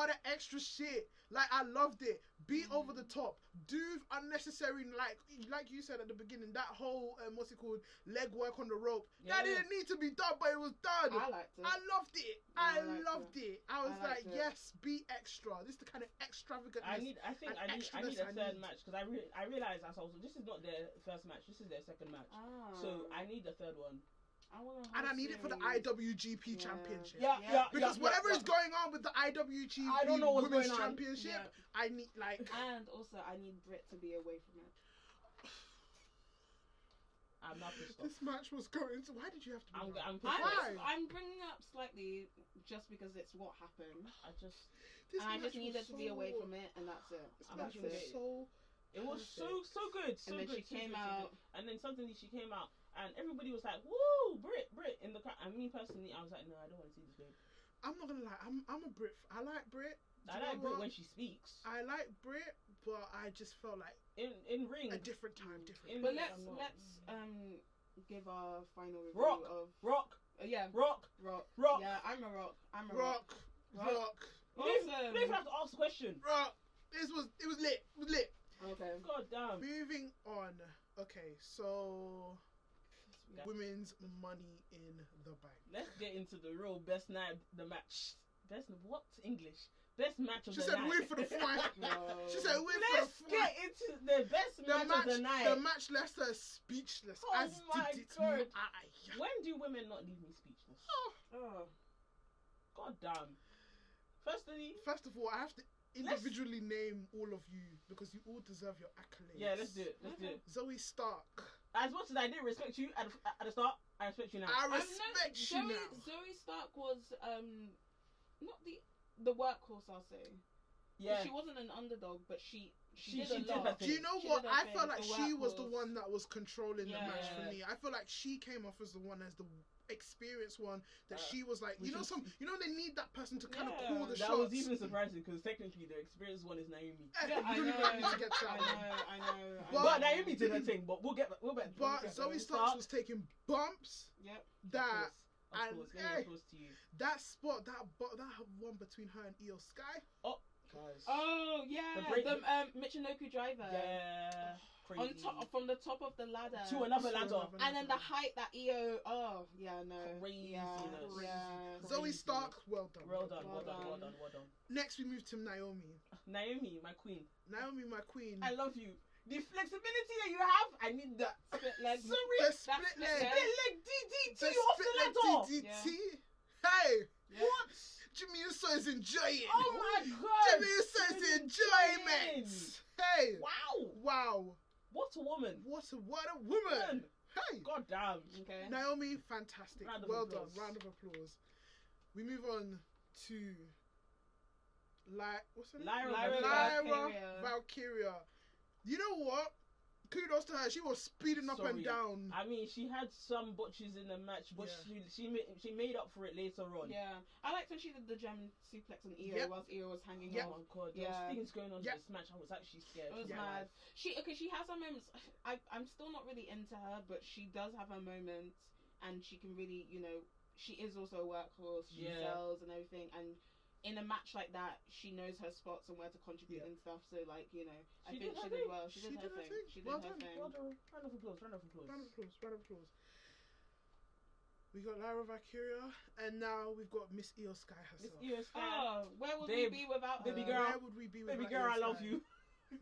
the extra shit. Like, I loved it. Be over the top. Do unnecessary, like you said at the beginning, that whole leg work on the rope. That didn't need to be done, but it was done. I liked it. I loved it. I loved it. I was like, yes, be extra. This is the kind of extravagant. I need a third match because I realized this is not their first match. This is their second match. So I need a third one. I need it for the IWGP Championship. Because whatever is going on with the IWGP Women's Championship, I need and also I need Britt to be away from it. I'm not pissed off. This match was going to. Why did you have to? I'm bringing it up slightly just because it's what happened. I just needed to be away from it, and that's it. It was so good. And then she came out, and then suddenly she came out. And everybody was like, "Woo, Brit!" in the crowd. And me personally, I was like, "No, I don't want to see this game." I'm not gonna lie. I'm a Brit. I like Brit. I like Brit when she speaks. I like Brit, but I just felt like in ring a different time, But let's give our final review Rock. of Rock. Rock. Rock. Yeah, I'm a Rock. Rock. Awesome. You don't even have to ask the question. Rock. It was lit. It was lit. Okay. God damn. Moving on. Okay, so. Women's Money in the Bank. Let's get into the real best night, the match. Best English? Best match of the night. She said wait for the fight. No. She said wait for the fight. Let's get into the best match of the night. The match left her speechless. Oh as my did God. it. When do women not leave me speechless? God damn. First of all, I have to individually name all of you because you all deserve your accolades. Yeah, let's do it. Zoe Stark. As much as I didn't respect you at the start, I respect you now. I respect you now. Zoe Stark was not the workhorse, I'll say. Yeah. She wasn't an underdog, but she did a lot. Do you know what? I felt like she was the one that was controlling the match for me. I feel like she came off as the one as the experienced one that she was like, they need that person to kind of call the shots. That was even surprising because technically the experienced one is Naomi. I know. But Naomi did her thing, but we'll get. But Zoe Starks was taking bumps. Yep. That spot, that one between her and Io Sky. Oh, guys. Oh yeah, the Michinoku driver. Yeah. crazy. From the top of the ladder to another ladder. And then the height that Io, Crazy. Yeah. Zoe Stark, well done. Well done. Next, we move to Naomi. Naomi, my queen. I love you. The flexibility that you have, I need that. Split leg. The split leg. Split leg DDT off the ladder. DDT. Yeah. Hey, Yeah. what? Jimmy Uso is enjoying. Oh my god. Jimmy Uso is enjoyment. Hey. Wow. What a woman. What a woman. Hey. God damn. Okay. Naomi, fantastic. Well done. Round of applause. We move on to what's her name? Lyra Valkyria. You know what? Kudos to her. She was speeding up and down. I mean, she had some botches in the match, but she made up for it later on. Yeah, I liked when she did the German suplex on Io whilst Io was hanging on. Oh my god, there was things going on in this match. I was actually scared. It was mad. She has her moments. I'm still not really into her, but she does have her moments, and she can really, she is also a workhorse. She sells and everything, and in a match like that, she knows her spots and where to contribute and stuff. So, I think she did well. She did her thing. She did her thing. Well done. Round of applause. We got Lyra Valkyria, and now we've got Miss Io Sky herself. Miss Io Sky. Oh, where would we be without her? Baby girl. Where would we be without Baby girl, I love you.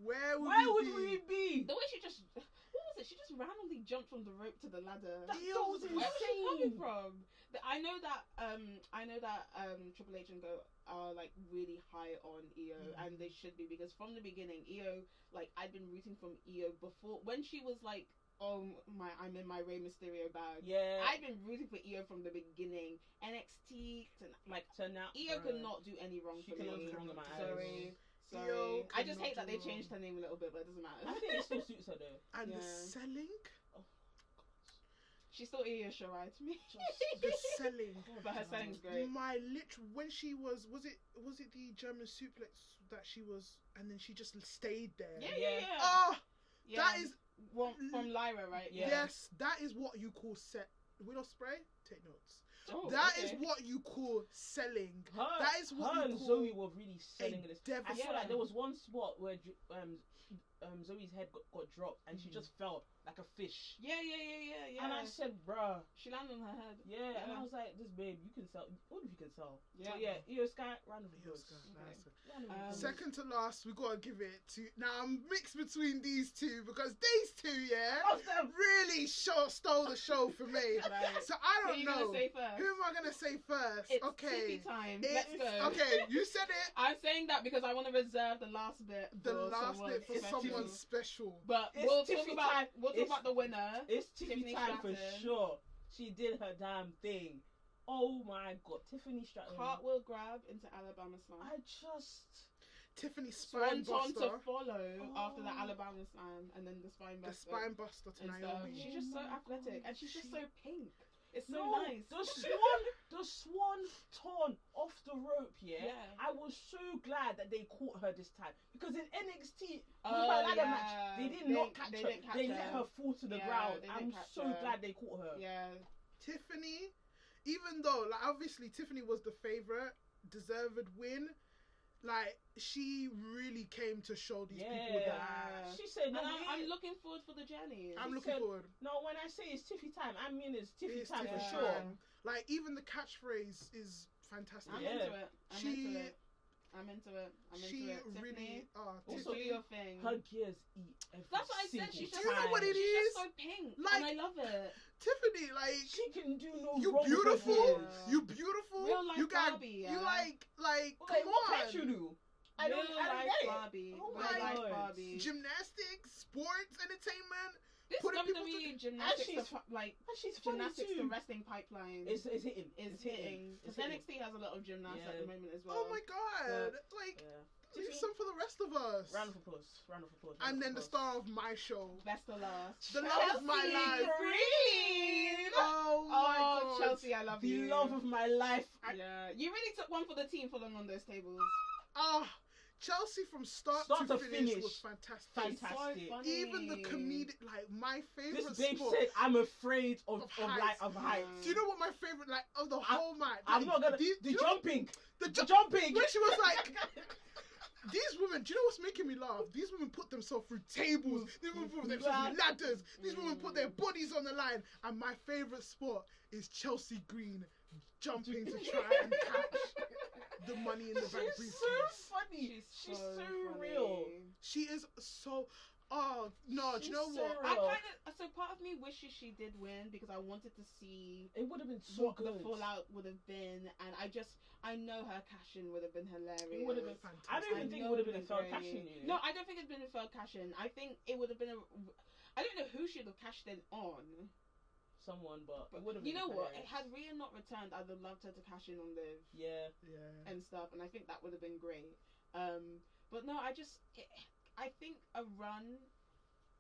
Where would we be? The way she just... What was it? She just randomly jumped from the rope to the ladder. That was Where was she coming from? I know that Triple H and Go are really high on Io, and they should be, because from the beginning, Io, I'd been rooting from Io before when she was I'm in my Rey Mysterio bag. Yeah, I've been rooting for Io from the beginning. NXT to now, Io could not do any wrong for me. Sorry. I just hate that they changed her name a little bit, but it doesn't matter. I think it still suits her though. And the selling. She's still Io Shirai to me. The selling. But her selling's great. When she was it the German suplex that she was, and then she just stayed there. Yeah. Oh, that is from Lyra, right? Yeah. Yes, that is what you call Willow spray. Take notes. Oh, that is what you call selling. That is what her you and call Zoe were really selling this. I feel like there was one spot where Zoe's head got dropped and she just fell like a fish. Yeah. And I said, bruh. She landed on her head. Yeah, and I was like, this babe, you can sell. What if you can sell? Yeah. So yeah, Io Sky, round of applause. Second to last, we gotta give it to. Now I'm mixed between these two because these two, really stole the show for me. Right. So I don't know. Who am I gonna say first? It's okay. Tiffy time. Let's go. Okay, you said it. I'm saying that because I want to reserve the last bit. For someone special. But we'll talk about the winner. It's Tiffany time for sure. She did her damn thing. Oh my god, Tiffany Stratton. Cartwheel grab into Alabama Slam. Tiffany spine buster to follow after the Alabama Slam, and then the spine buster. The spine buster to Naomi. She's just so athletic, and she's just so pink. It's so nice. The swan torn off the rope, I was so glad that they caught her this time, because in NXT with her ladder match, they did not catch her. They let her fall to the ground. I'm so glad they caught her. Yeah. Tiffany, even though obviously Tiffany was the favorite, deserved win. She really came to show these people that. She said, no, I'm looking forward for the journey. I'm looking forward. No, when I say it's Tiffy time, I mean it's Tiffy time for sure. Even the catchphrase is fantastic. I'm into it. She really. Also, do your thing. Her gears eat every That's what I said. She's just, do you know what it is? She's just so pink, and I love it. Tiffany, she can do no you wrong. Beautiful. You beautiful. Real life you got Barbie. You come what on. can't you do? I don't get it. Barbie. Oh my god. Barbie. Gymnastics, sports, entertainment. This WWE gymnastics, she's gymnastics too. to wrestling pipeline. It's hitting. It's hitting. Because NXT has a lot of gymnasts at the moment as well. Oh my god! Leave some for the rest of us. Round of applause. And then the star of my show. Best of last. The love of my life. Green. Oh my god. Chelsea, I love you. The love of my life. You really took one for the team for long on those tables. Chelsea from start to finish was fantastic. So even the comedic, my favorite. This babe spot said, "I'm afraid of heights." Do you know what my favorite of the whole match? I'm not gonna. The jumping. When she was These women, do you know what's making me laugh? These women put themselves through tables. These women put themselves through ladders. These women put their bodies on the line. And my favourite spot is Chelsea Green jumping to try and catch the Money in the Bank briefcase. She's so funny. She's so real. She is so... Oh, no, do you know what? So part of me wishes she did win because I wanted to see... It would have been so what good. the fallout would have been. And I know her cash-in would have been hilarious. It would have been fantastic. I don't even think it would have been a failed cash-in. No, I don't think it's been a failed cash-in. I think it would have been I don't know who should have cashed in on. Someone, but it would have been. You know what? Had Rhea not returned, I'd have loved her to cash in on Liv. Yeah. And stuff, and I think that would have been great. But no, I think a run.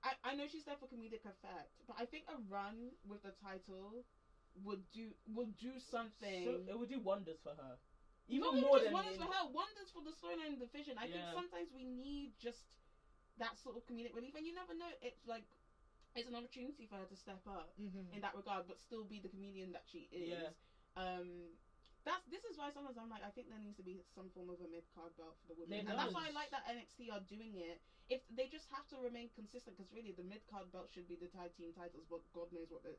I know she's there for comedic effect, but I think a run with the title would do something. So it would do wonders for her. Even more than wonders for her, wonders for the storyline division. I think sometimes we need just that sort of comedic relief, and you never know. It's like it's an opportunity for her to step up in that regard, but still be the comedian that she is. Yeah. This is why sometimes I'm like, I think there needs to be some form of a mid-card belt for the women. And that's why I like that NXT are doing it. If they just have to remain consistent, because really the mid-card belt should be the tag team titles, but God knows what the...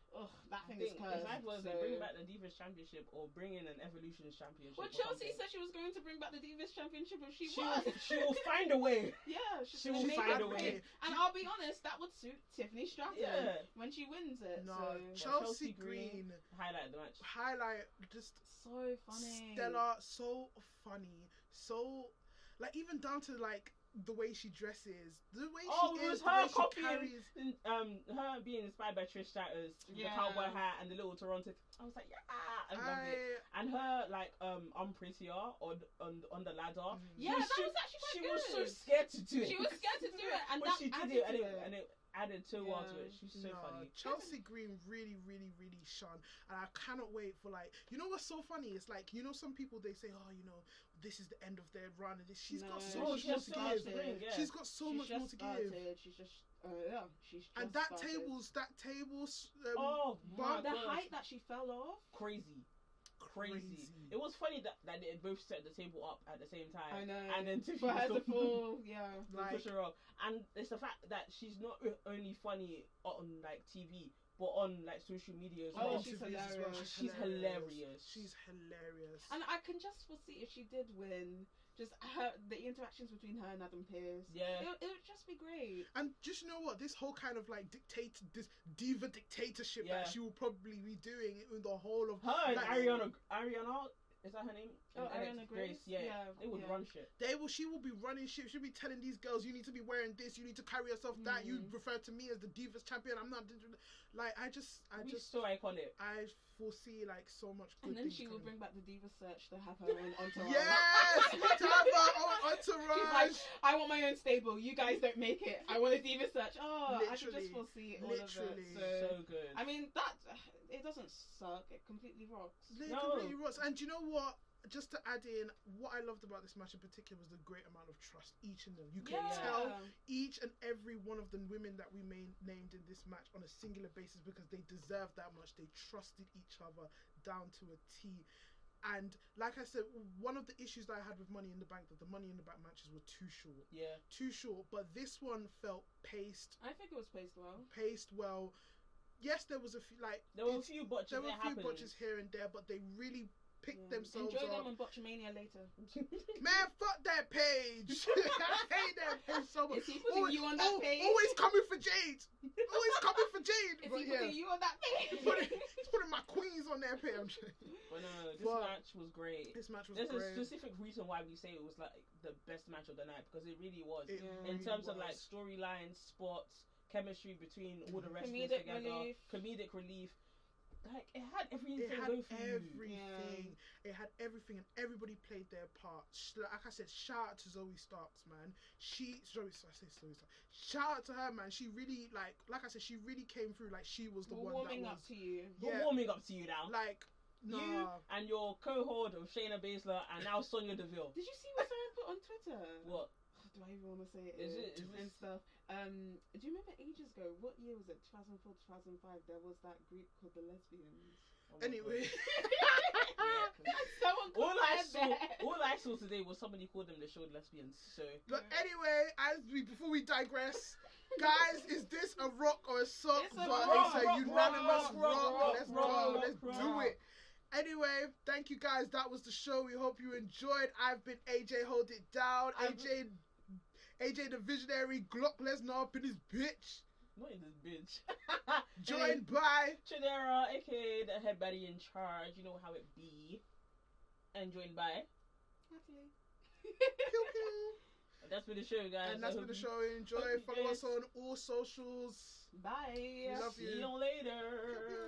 Ugh, that thing is cursed. It's either they bring back the Divas Championship or bring in an Evolution Championship. Well, Chelsea said she was going to bring back the Divas Championship if she won. She will find a way. Yeah, she will find a way. And I'll be honest, that would suit Tiffany Stratton when she wins it. No, Chelsea Green highlight the match. Just so funny. Stellar, so funny, so like even down to like the way she dresses, the way she is, the way she carries. Her being inspired by Trish Stratus, the cowboy hat and the little Toronto. I was like, I love it. And her like prettier on the ladder. Yeah, that was actually quite good. She was so scared to do it. She was scared to do it, and when she did it, and it added so well to it. She's so funny. Chelsea Green really, really, really shone, and I cannot wait for like, you know what's so funny? It's like, you know, some people they say, oh, you know, this is the end of their run, and she's got so much more to give. She's got so much more to give. She's just and that started. table's the height that she fell off, crazy. It was funny that they both set the table up at the same time. I know. And then for her to fall, like, push her off. And it's the fact that she's not only funny on like TV, but on like social media as well. She's hilarious. Well. She's hilarious. She's hilarious. And I can just foresee if she did win, just the interactions between her and Adam Pearce. Yeah. It would just be great. And just you know what, this whole kind of like this diva dictatorship that she will probably be doing in the whole of her and Ariana. Is that her name? Ariana Grace. Yeah. They would run shit. She will be running shit. She'll be telling these girls, you need to be wearing this. You need to carry yourself that. You refer to me as the Divas champion. I'm not. Like I just so iconic. I foresee like so much good. And then she will bring back the Diva search to have her own entourage. Yes, to have her own entourage. She's like, I want my own stable. You guys don't make it. I want a Diva search. Oh, I can just foresee all of it. So good. I mean that. It doesn't suck. It completely rocks. It completely rocks. And do you know what? Just to add in, what I loved about this match in particular was the great amount of trust each in them. You can tell each and every one of the women that we named in this match on a singular basis because they deserved that much. They trusted each other down to a T. And like I said, one of the issues that I had with Money in the Bank, that the Money in the Bank matches were too short. Yeah. Too short. But this one felt paced. I think it was paced well. Yes, there was a few there were a few botches. There were a few botches here and there, but they really picked themselves Enjoy up. them on Botchamania later. Man, fuck that page. I hate that page so much. Is he putting you on that page? Always coming for Jade. Always coming for Jade. Is he putting you on that page? He's putting my queens on that page. But no, this match was great. There's a specific reason why we say it was like the best match of the night, because it really was. In terms of like storylines, spots, chemistry between all the wrestlers together, comedic relief. Like it had everything. It had everything, and everybody played their part. Like I said, shout out to Zoe Starks, man. Shout out to her, man. She really like I said, she really came through. Like she was the one warming up to you. We're warming up to you now. Like you and your cohort of Shayna Baszler and now Sonya Deville. Did you see what someone put on Twitter? What? Do I even want to say it? Is it and stuff? Do you remember ages ago? What year was it? 2004, 2005. There was that group called the Lesbians. Anyway, All I saw today was somebody called them the show lesbians. So, but anyway, before we digress, guys, is this a rock or a sock? It's a unanimous rock. Let's go. Let's rock. do it. Anyway, thank you guys. That was the show. We hope you enjoyed. I've been AJ. Hold it down. AJ the visionary. Glock Lesnar up in his bitch. What is this bitch? Joined by Chidera, aka the head baddie in charge. You know how it be. And joined by Natalie. Pew Pew. And that's been the show, guys. And that's been the show. Enjoy. Follow us on all socials. Bye. We love you. See you later.